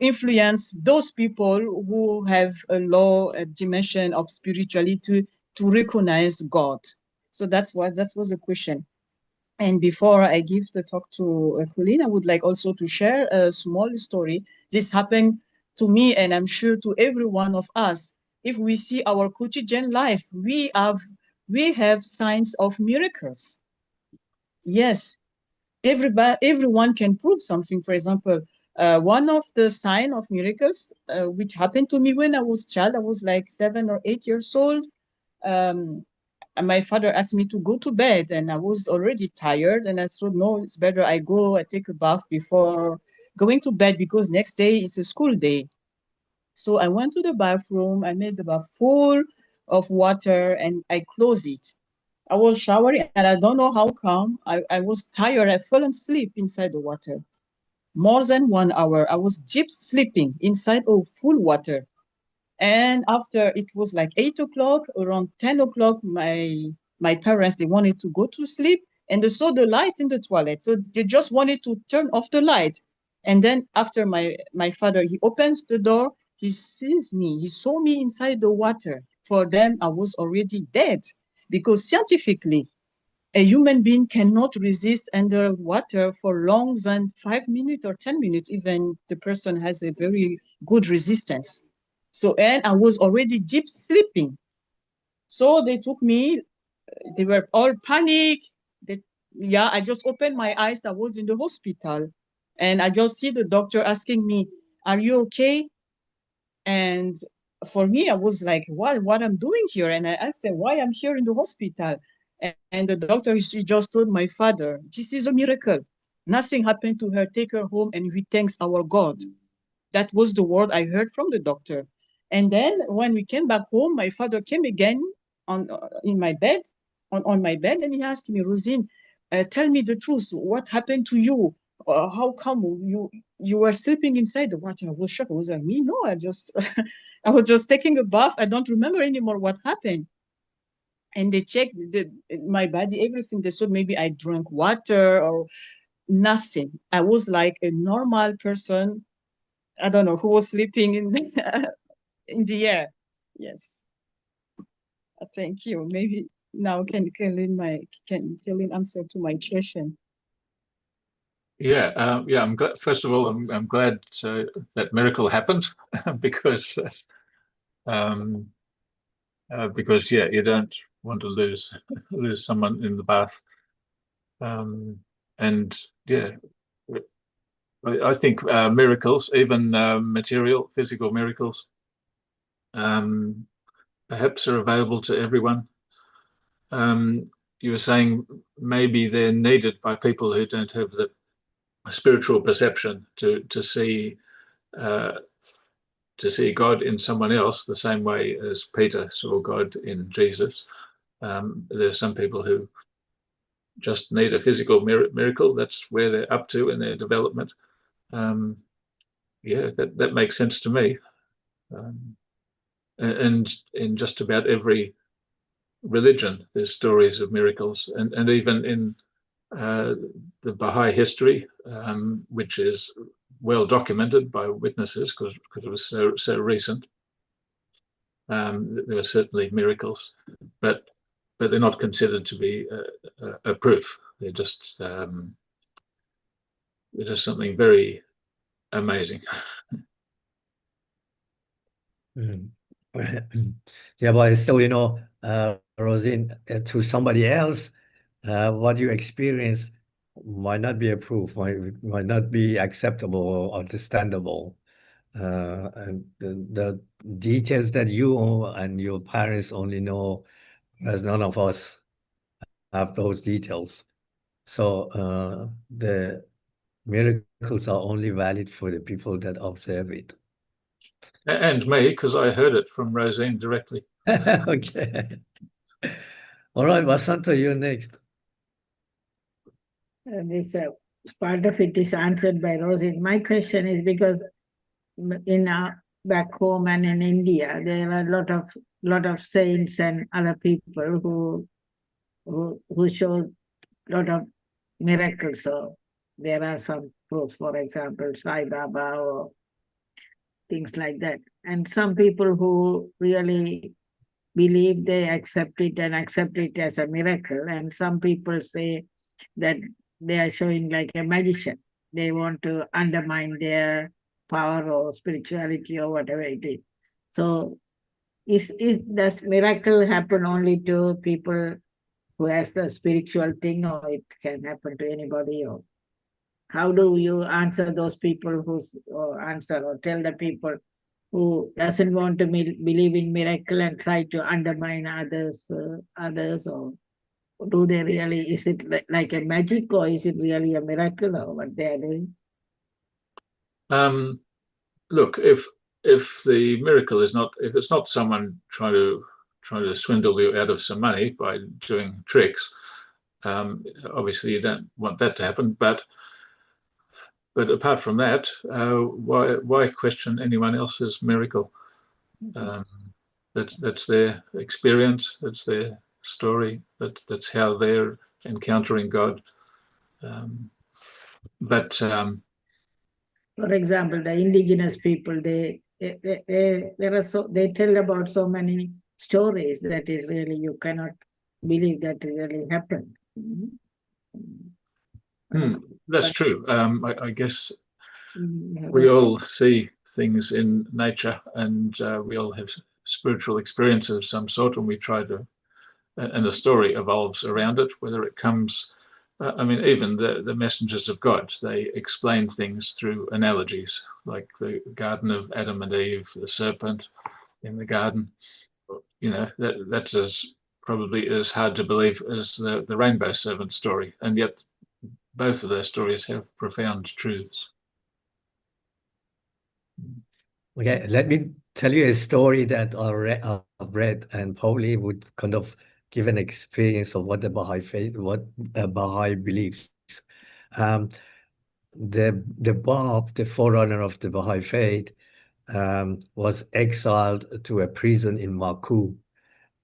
influence those people who have a low dimension of spirituality to recognize God. So that was the question. And before I give the talk to Colleen, I would like also to share a small story. This happened to me, and I'm sure to every one of us. If we see our quotidian life, we have signs of miracles. Yes, everyone can prove something. For example, one of the sign of miracles, which happened to me when I was child, I was like 7 or 8 years old. And my father asked me to go to bed, and I was already tired, and I said, no, it's better I take a bath before going to bed, because next day it's a school day. So I went to the bathroom, I made the bath full of water, and I closed it. I was showering and I don't know how come. I was tired. I fell asleep inside the water. More than 1 hour. I was deep sleeping inside of full water. And after it was like 8 o'clock, around 10 o'clock, my parents, they wanted to go to sleep and they saw the light in the toilet. So they just wanted to turn off the light. And then after my father, he opens the door, he sees me, he saw me inside the water. For them, I was already dead because scientifically, a human being cannot resist underwater for long than 5 minutes or 10 minutes, even the person has a very good resistance. So, and I was already deep sleeping. So they took me, they were all panic. Yeah, I just opened my eyes. I was in the hospital and I just see the doctor asking me, "Are you okay?" And for me, I was like, what I'm doing here? And I asked them why I'm here in the hospital. And the doctor, she just told my father, "This is a miracle. Nothing happened to her. Take her home and we thanks our God." That was the word I heard from the doctor. And then when we came back home, my father came again in my bed, on my bed, and he asked me, "Rosine, tell me the truth. What happened to you? How come you were sleeping inside the water?" I was shocked. I was like, "Me? No, I was just taking a bath. I don't remember anymore what happened." And they checked my body, everything. They said maybe I drank water or nothing. I was like a normal person. I don't know who was sleeping in in the air. Yes. Thank you. Maybe now can Celine answer to my question? Yeah, I'm glad. First of all, I'm glad that miracle happened because yeah, you don't want to lose someone in the bath, and yeah, I think miracles, even material, physical miracles, perhaps are available to everyone. You were saying maybe they're needed by people who don't have the spiritual perception to see God in someone else the same way as Peter saw God in Jesus. There are some people who just need a physical miracle. That's where they're up to in their development. Yeah, that makes sense to me. And in just about every religion, there's stories of miracles, and even in the Baha'i history, which is well documented by witnesses because it was so recent. There were certainly miracles, but they're not considered to be a proof. They're just something very amazing. Yeah, but still, Rosine, to somebody else, what you experience might not be a proof, might not be acceptable or understandable. And the details that you and your parents only know, as none of us have those details. So the miracles are only valid for the people that observe it. And me, because I heard it from Rosine directly. Okay. All right, Vasanta, you're next. This part of it is answered by Rosie. My question is because in back home and in India, there are a lot of saints and other people who show a lot of miracles. So there are some proofs, for example, Sai Baba or things like that. And some people who really believe, they accept it and accept it as a miracle. And some people say that they are showing like a magician. They want to undermine their power or spirituality or whatever it is. So does miracle happen only to people who has the spiritual thing, or it can happen to anybody? Or how do you answer those people or tell the people who doesn't want to believe in miracle and try to undermine others, or do they really, is it like a magic, or is it really a miracle, or what they are doing? Look, if the miracle is not, if it's not someone trying to trying to swindle you out of some money by doing tricks. Obviously, you don't want that to happen. But apart from that, why question anyone else's miracle? That's their experience. That's their story. That's how they're encountering God. For example, the indigenous people, they tell about so many stories that is really, you cannot believe that it really happened. That's true. I guess we all see things in nature, and we all have spiritual experiences of some sort, and we try to, and the story evolves around it, whether it comes, I mean, even the messengers of God, they explain things through analogies, like the Garden of Adam and Eve, the serpent in the garden. You know, that's as probably as hard to believe as the rainbow servant story, and yet both of those stories have profound truths. Okay, let me tell you a story that I've read and probably would kind of give an experience of what the Baha'i faith, what Baha'i believes. The Bab, the forerunner of the Baha'i faith, was exiled to a prison in Maku,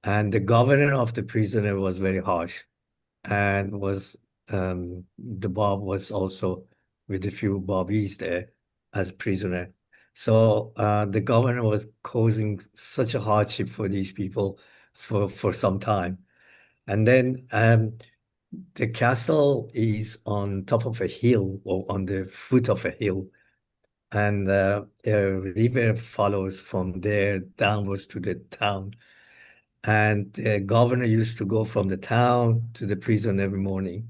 and the governor of the prisoner was very harsh, and was the Bab was also with a few Babis there as prisoner. So the governor was causing such a hardship for these people for some time. And then the castle is on top of a hill or on the foot of a hill. And a river follows from there downwards to the town. And the governor used to go from the town to the prison every morning.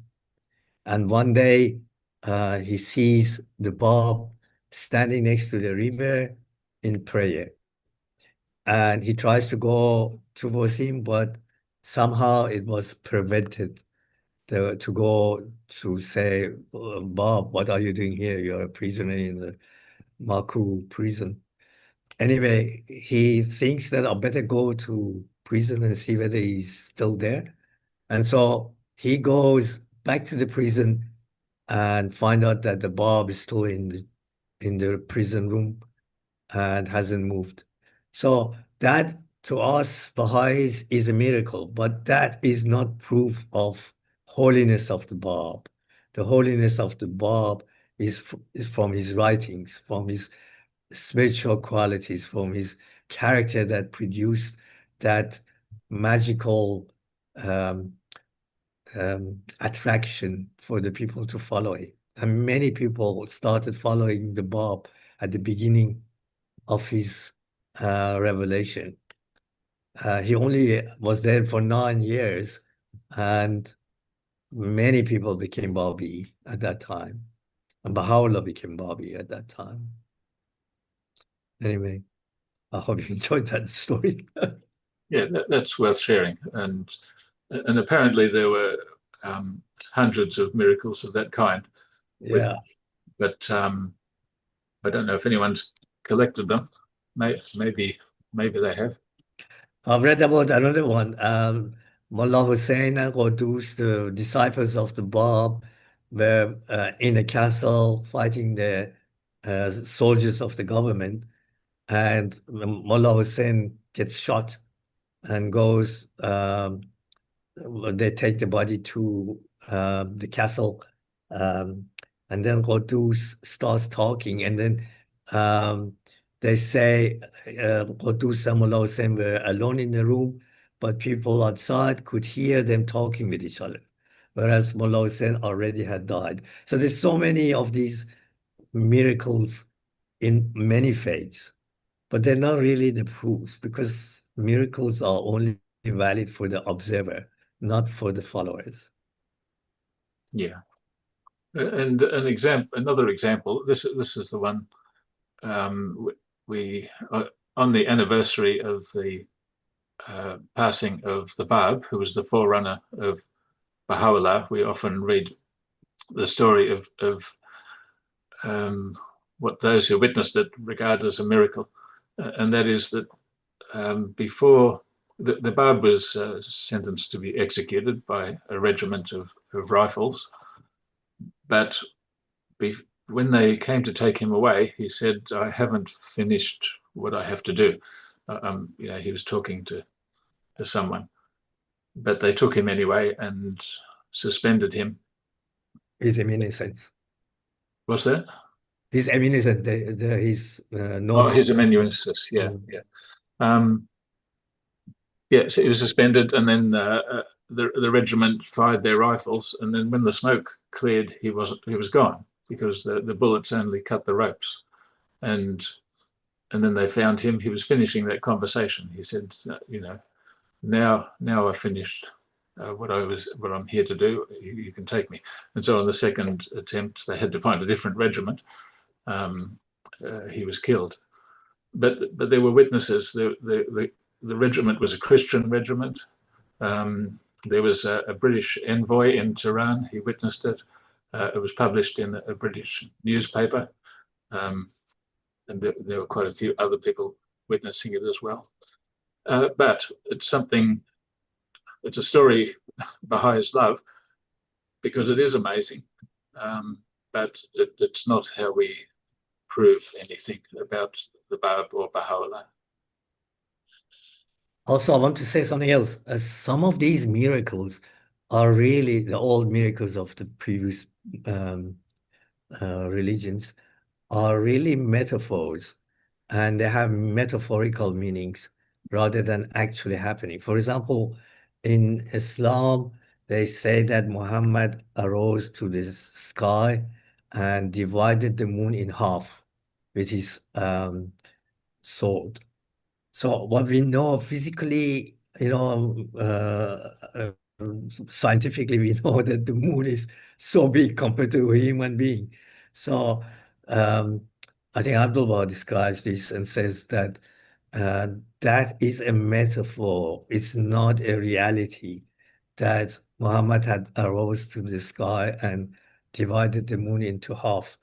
And one day he sees the Bab standing next to the river in prayer. And he tries to go towards him, but somehow it was prevented to go to say, Bob, what are you doing here? You're a prisoner in the Maku prison. Anyway, he thinks that I better go to prison and see whether he's still there. And so he goes back to the prison and find out that the Bob is still in the prison room and hasn't moved. So that to us Baha'is is a miracle, but that is not proof of holiness of the Bab. The holiness of the Bab is from his writings, from his spiritual qualities, from his character that produced that magical attraction for the people to follow it. And many people started following the Bab at the beginning of his revelation. He only was there for 9 years, and many people became Babi at that time. And Baha'u'llah became Babi at that time. Anyway, I hope you enjoyed that story. Yeah, that's worth sharing. And apparently there were hundreds of miracles of that kind. Yeah. But I don't know if anyone's collected them. Maybe they have. I've read about another one. Mullah Hussein and Qudus, the disciples of the Bab, were in a castle fighting the soldiers of the government. And Mullah Hussein gets shot and goes, they take the body to the castle. And then Qudus starts talking. And then they say Qudus and Mullah Hussein were alone in the room, but people outside could hear them talking with each other, whereas Mullah Hussein already had died. So there's so many of these miracles in many faiths, but they're not really the proofs, because miracles are only valid for the observer, not for the followers. Yeah. And another example, this is the one we on the anniversary of the passing of the Bab, who was the forerunner of Baha'u'llah, we often read the story of what those who witnessed it regard as a miracle. And that is that before the Bab was sentenced to be executed by a regiment of rifles, but when they came to take him away, he said, "I haven't finished what I have to do." He was talking to someone, but they took him anyway and suspended him. His amanuensis. What's that? His amanuensis. His notes. His amanuensis. Yeah, yeah. So he was suspended, and then the regiment fired their rifles, and then when the smoke cleared, he was gone, because the bullets only cut the ropes, and then they found him. He was finishing that conversation. He said, now I've finished what I'm here to do. You can take me. And so on the second attempt, they had to find a different regiment. He was killed, but there were witnesses. The regiment was a Christian regiment. There was a British envoy in Tehran. He witnessed it. It was published in a British newspaper. And there were quite a few other people witnessing it as well. But it's a story, Baha'is love, because it is amazing. But it's not how we prove anything about the Bab or Baha'u'llah. Also, I want to say something else. Some of these miracles are really the old miracles of the previous religions are really metaphors, and they have metaphorical meanings rather than actually happening. For example, in Islam, they say that Muhammad arose to the sky and divided the moon in half with his sword. So what we know physically, scientifically, we know that the moon is so big compared to a human being. So I think Abdul describes this and says that that is a metaphor. It's not a reality, that Muhammad had arose to the sky and divided the moon into half.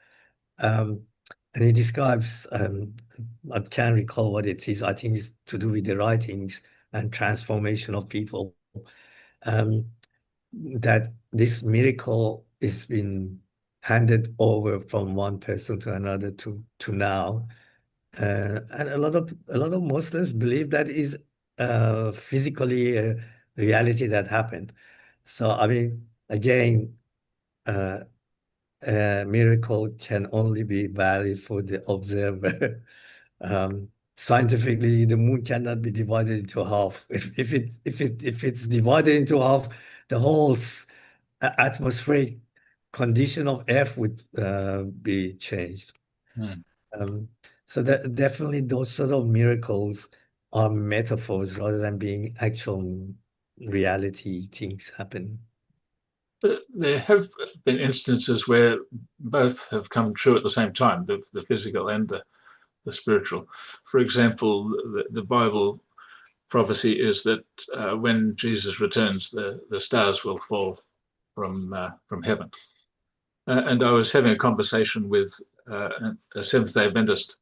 And he describes, I can't recall what it is. I think it's to do with the writings and transformation of people. That this miracle is been handed over from one person to another to now, and a lot of Muslims believe that is physically a reality that happened. So I mean, again, a miracle can only be valid for the observer. Scientifically, the moon cannot be divided into half. If it's divided into half, the whole atmospheric condition of Earth would be changed. So that definitely those sort of miracles are metaphors rather than being actual reality things happening. There have been instances where both have come true at the same time, the physical and the spiritual. For example, the Bible prophecy is that when Jesus returns, the stars will fall from heaven. And I was having a conversation with a Seventh-day Adventist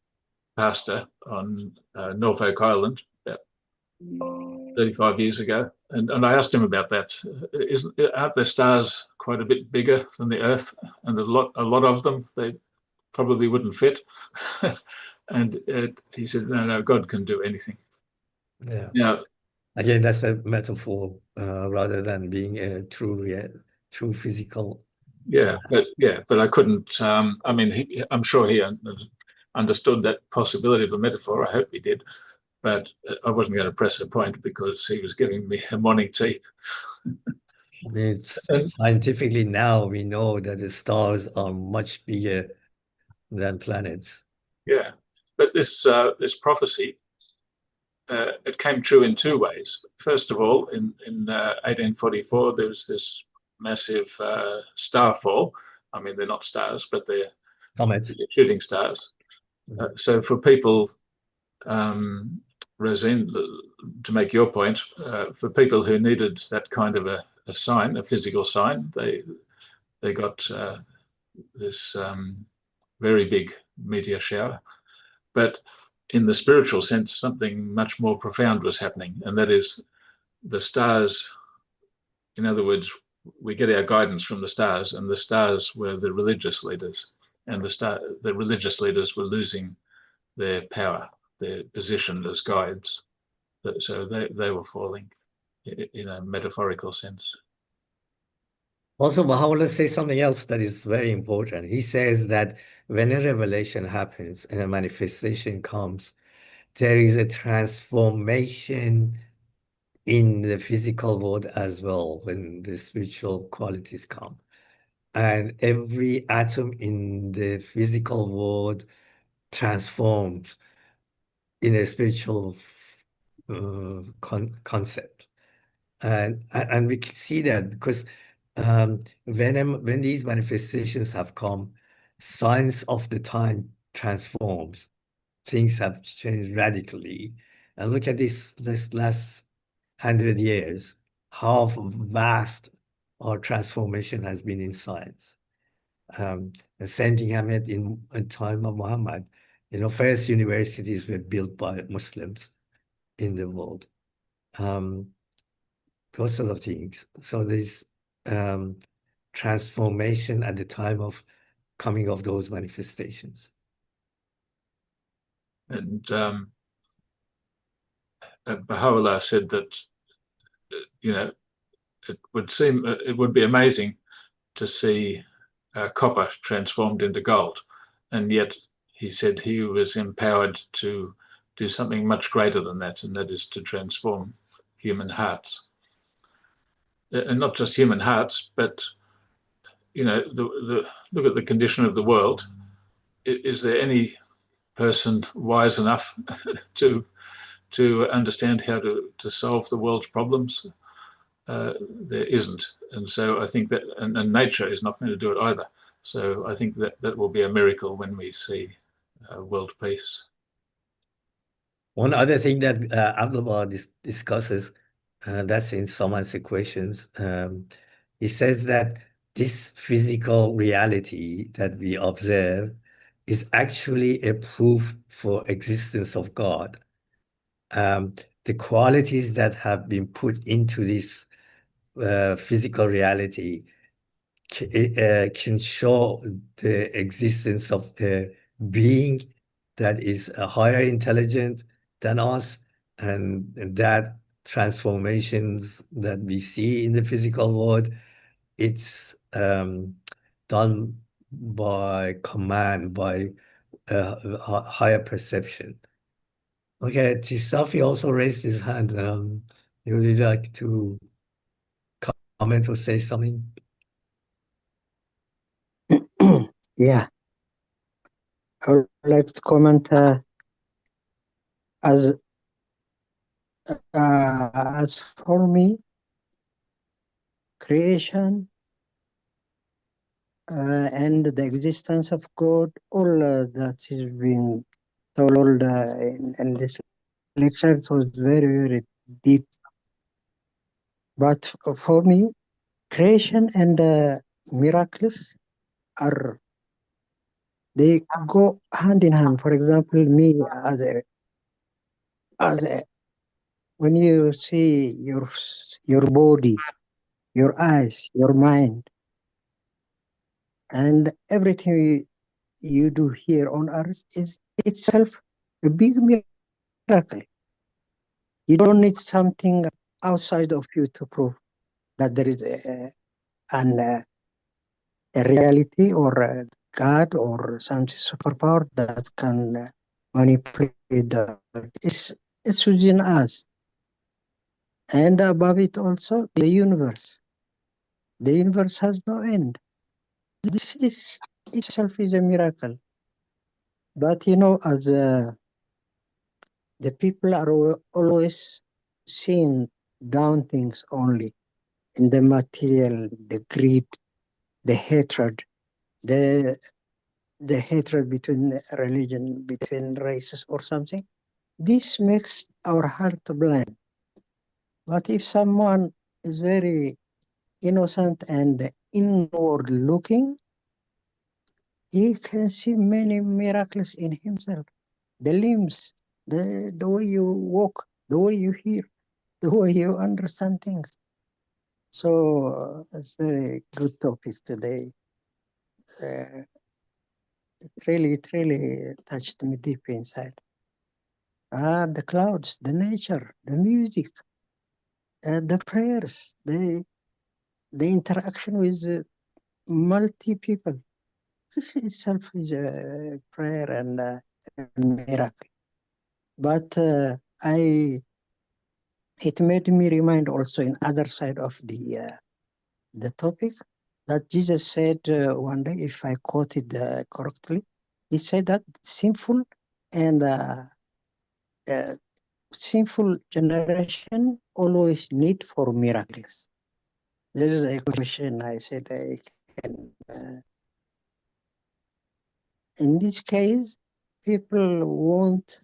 pastor on Norfolk Island about 35 years ago, and I asked him about that. Aren't the stars quite a bit bigger than the Earth, and a lot of them they probably wouldn't fit? And he said, "No, God can do anything." Yeah. Now, again, that's a metaphor rather than being a true physical. Yeah, but I couldn't. I mean, I'm sure he understood that possibility of a metaphor. I hope he did, but I wasn't going to press a point because he was giving me a morning tea. I mean, scientifically now we know that the stars are much bigger than planets. Yeah, but this prophecy, it came true in two ways. First of all, in 1844, there was this massive star fall. I mean, they're not stars, but they're comets, shooting stars. So for people, Rosine, to make your point, for people who needed that kind of a sign, a physical sign, they got this very big meteor shower. But in the spiritual sense, something much more profound was happening, and that is the stars. In other words, we get our guidance from the stars, and the stars were the religious leaders, and the religious leaders were losing their power, their position as guides. So they were falling in a metaphorical sense. Also, Baha'u'llah says something else that is very important. He says that when a revelation happens and a manifestation comes, there is a transformation in the physical world as well when the spiritual qualities come. And every atom in the physical world transforms in a spiritual concept. And we can see that because when these manifestations have come, science of the time transforms. Things have changed radically. And look at this last 100 years, how vast our transformation has been in science. The same thing happened in time of Muhammad. First universities were built by Muslims in the world. Those sort of things. So this transformation at the time of coming of those manifestations. And Baha'u'llah said that, it would be amazing to see copper transformed into gold. And yet he said he was empowered to do something much greater than that, and that is to transform human hearts. And not just human hearts, but, look at the condition of the world. Is there any person wise enough to understand how to solve the world's problems? There isn't. And so I think that, and nature is not going to do it either. So I think that will be a miracle when we see world peace. One other thing that Abdullah discusses, that's in Someone's equations, he says that this physical reality that we observe is actually a proof for existence of God. The qualities that have been put into this physical reality can show the existence of a being that is a higher intelligent than us, and that transformations that we see in the physical world, it's done by command, by higher perception. Okay, Tisafi also raised his hand. You would like to comment or say something? Yeah, I would like to comment as for me, creation and the existence of God, all that is being told in this lecture, it was very, very deep. But for me, creation and miracles they go hand in hand. For example, me when you see your body, your eyes, your mind, and everything you do here on earth is itself a big miracle. You don't need something outside of you to prove that there is a reality or a God or some superpower that can manipulate the earth. It's within us. And above it also, the universe. The universe has no end. This is itself is a miracle. But as the people are always seeing down things only in the material, the greed, the hatred, the hatred between religion, between races or something. This makes our heart blind. But if someone is very innocent and inward looking, he can see many miracles in himself. The limbs the way you walk, the way you hear, the way you understand things. So it's very good topic today. It really touched me deep inside. The clouds, the nature, the music, the prayers, the interaction with multi people. This itself is a prayer and a miracle. But it made me remind also in other side of the topic that Jesus said one day, if I quoted correctly, he said that sinful and sinful generation always need for miracles. There is a question I said I can. In this case, people want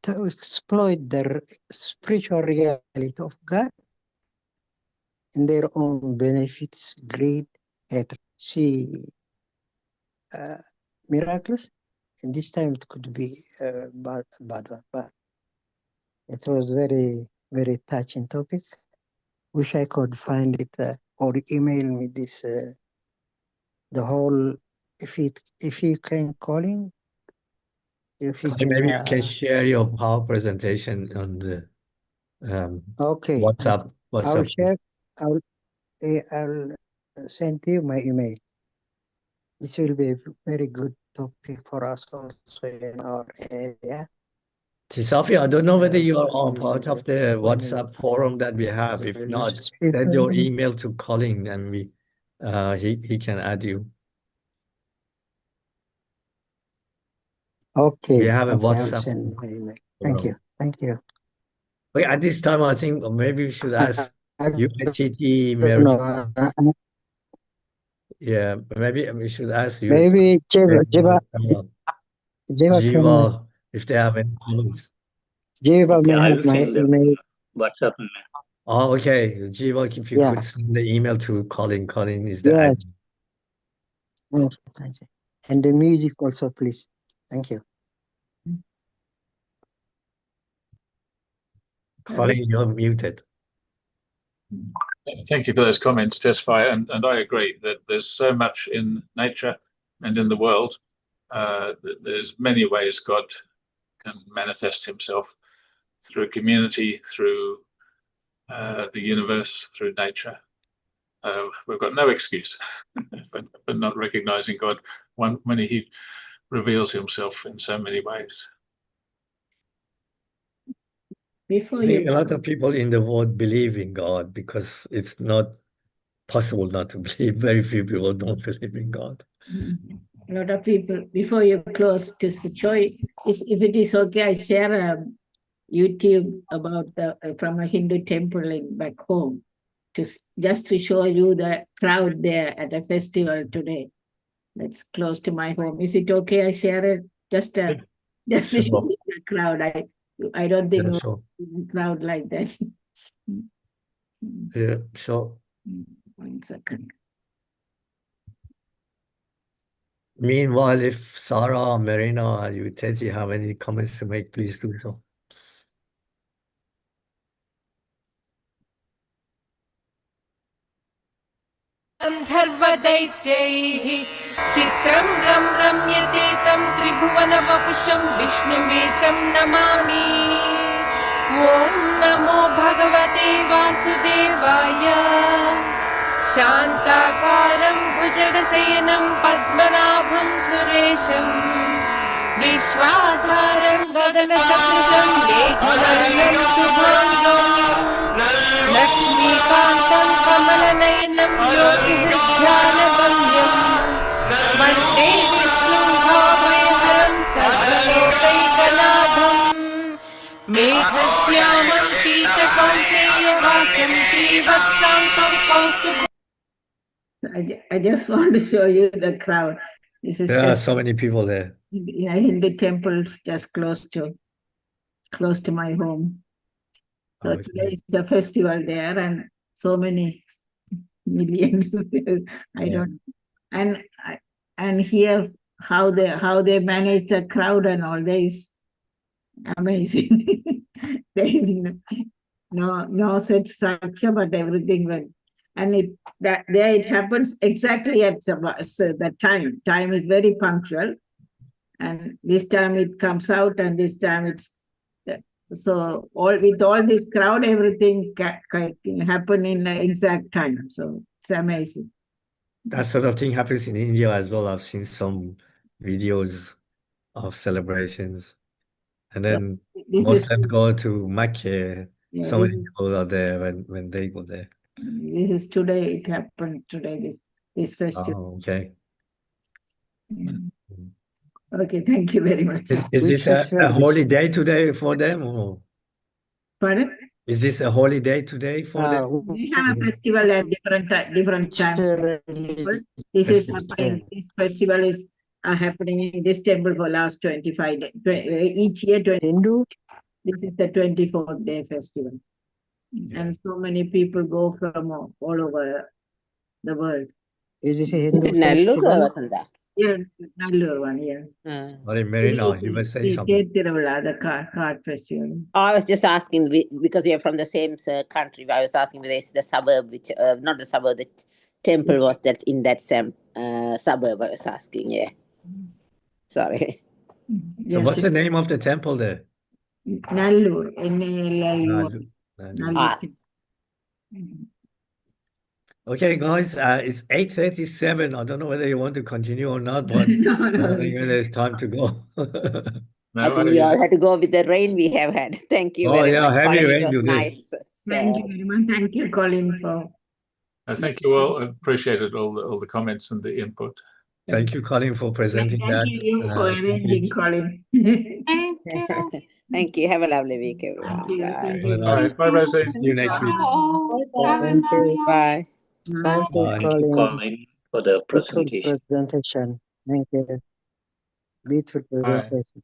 to exploit the spiritual reality of God in their own benefits, greed, hatred. See miracles, and this time it could be bad one, but it was very touching topic. Wish I could find it or email me this the whole. If you can calling, if you can. Maybe you can share your power presentation on the Okay. WhatsApp. I'll share. I'll send you my email. This will be a very good topic for us also in our area. Tisafi, I don't know whether you are on part of the WhatsApp forum that we have. If not, send your email to Colin and we he can add you. Okay. We have a Okay, WhatsApp. I'll send my email. Thank you. Thank you. But at this time, I think maybe we should ask UITT, Mary. No, yeah, maybe we should ask you. Maybe Jiva if they have any comments. Jiva may have my email. WhatsApp. Oh, okay. Jiva, if you could send the email to Colin. Colin is the admin. Yes, thank you. And the music also, please. Thank you. Colin, you're muted. Thank you for those comments, Tesfaye, and I agree that there's so much in nature and in the world. There's many ways God can manifest himself through community, through the universe, through nature. We've got no excuse for not recognizing God when he reveals himself in so many ways. A lot of people in the world believe in God because it's not possible not to believe. Very few people don't believe in God. A lot of people, before you close to Choi, if it is okay, I share a YouTube about from a Hindu temple back home, just to show you the crowd there at a festival today. That's close to my home. Is it okay? I share it just to show you the crowd. I don't think a crowd like that. Yeah, sure. 1 second. Meanwhile, if Sarah, Marina, and you, Teddy, have any comments to make, please do so. धर्वदैत्यैः चित्रं रम्यते तं त्रिभुवनवपुषं विष्णुवेशं नमामि। ॐ नमो भगवते वासुदेवाय। शान्ताकारं भुजगशयनं पद्मनाभं सुरेशं विश्वाधारं गगनसदृशं मेघवर्णं शुभाङ्गम् लक्ष्मीकान्तं कमलनयनं योगिहृद्ध्यानगम्यं वन्दे विष्णुं भावयहरं सर्वलोकैकनाथम् मेघश्यामं पीतकौन्तेयवासं श्रीवत्साङ्कं कौस्तुभम्. I just want to show you the crowd. There are so many people there. In the temple just close to my home. So today is a festival there, and so many millions. Don't, and here how they manage the crowd and all. There is Amazing. There is no set structure, but everything went. And there it happens exactly at the time. Time is very punctual. And this time it comes out, and this time it's so with all this crowd, everything can happen in the exact time. So it's amazing. That sort of thing happens in India as well. I've seen some videos of celebrations. And then Muslims go to Mecca. Yeah, So many people are there when they go there. This is today. It happened today. This festival. Oh, okay. Okay, thank you very much. Is this a holy day today for them? Or Pardon? is this a holy day today for them? We have a festival at different times. This is happening. This festival is happening in this temple for last 25 days. Each year, Hindu. This is the 24th day festival, and so many people go from all over the world. Is this a Hindu Nellore festival? Vasanta. Yeah, Nallur one. Yeah. Sorry, Marina, you were saying something. The card festival. I was just asking because we are from the same country. I was asking whether it's the suburb, which not the suburb, the temple was that in that same suburb. I was asking. Yeah. Sorry. So what's the name of the temple there? Nallur. N-A-L-L-U-R. Nallur. Okay, guys, it's 8:37. I don't know whether you want to continue or not, but I think it's time to go. I think we all had to go with the rain we have had. Thank you very much. Heavy Colin, rain it was today. nice. Thank you very much. Thank you, Colin, for. Thank you all. I appreciated all the comments and the input. Thank you, Colin, for presenting that. Thank you for arranging, Colin. Thank you. Thank you. Have a lovely week, everyone. Thank you. Bye. Thank you. All right. Bye, Rosie. See you next week. Thank you. Bye. Thank you, Bye. Colin, for the beautiful presentation. presentation. Thank you. Beautiful Bye. presentation.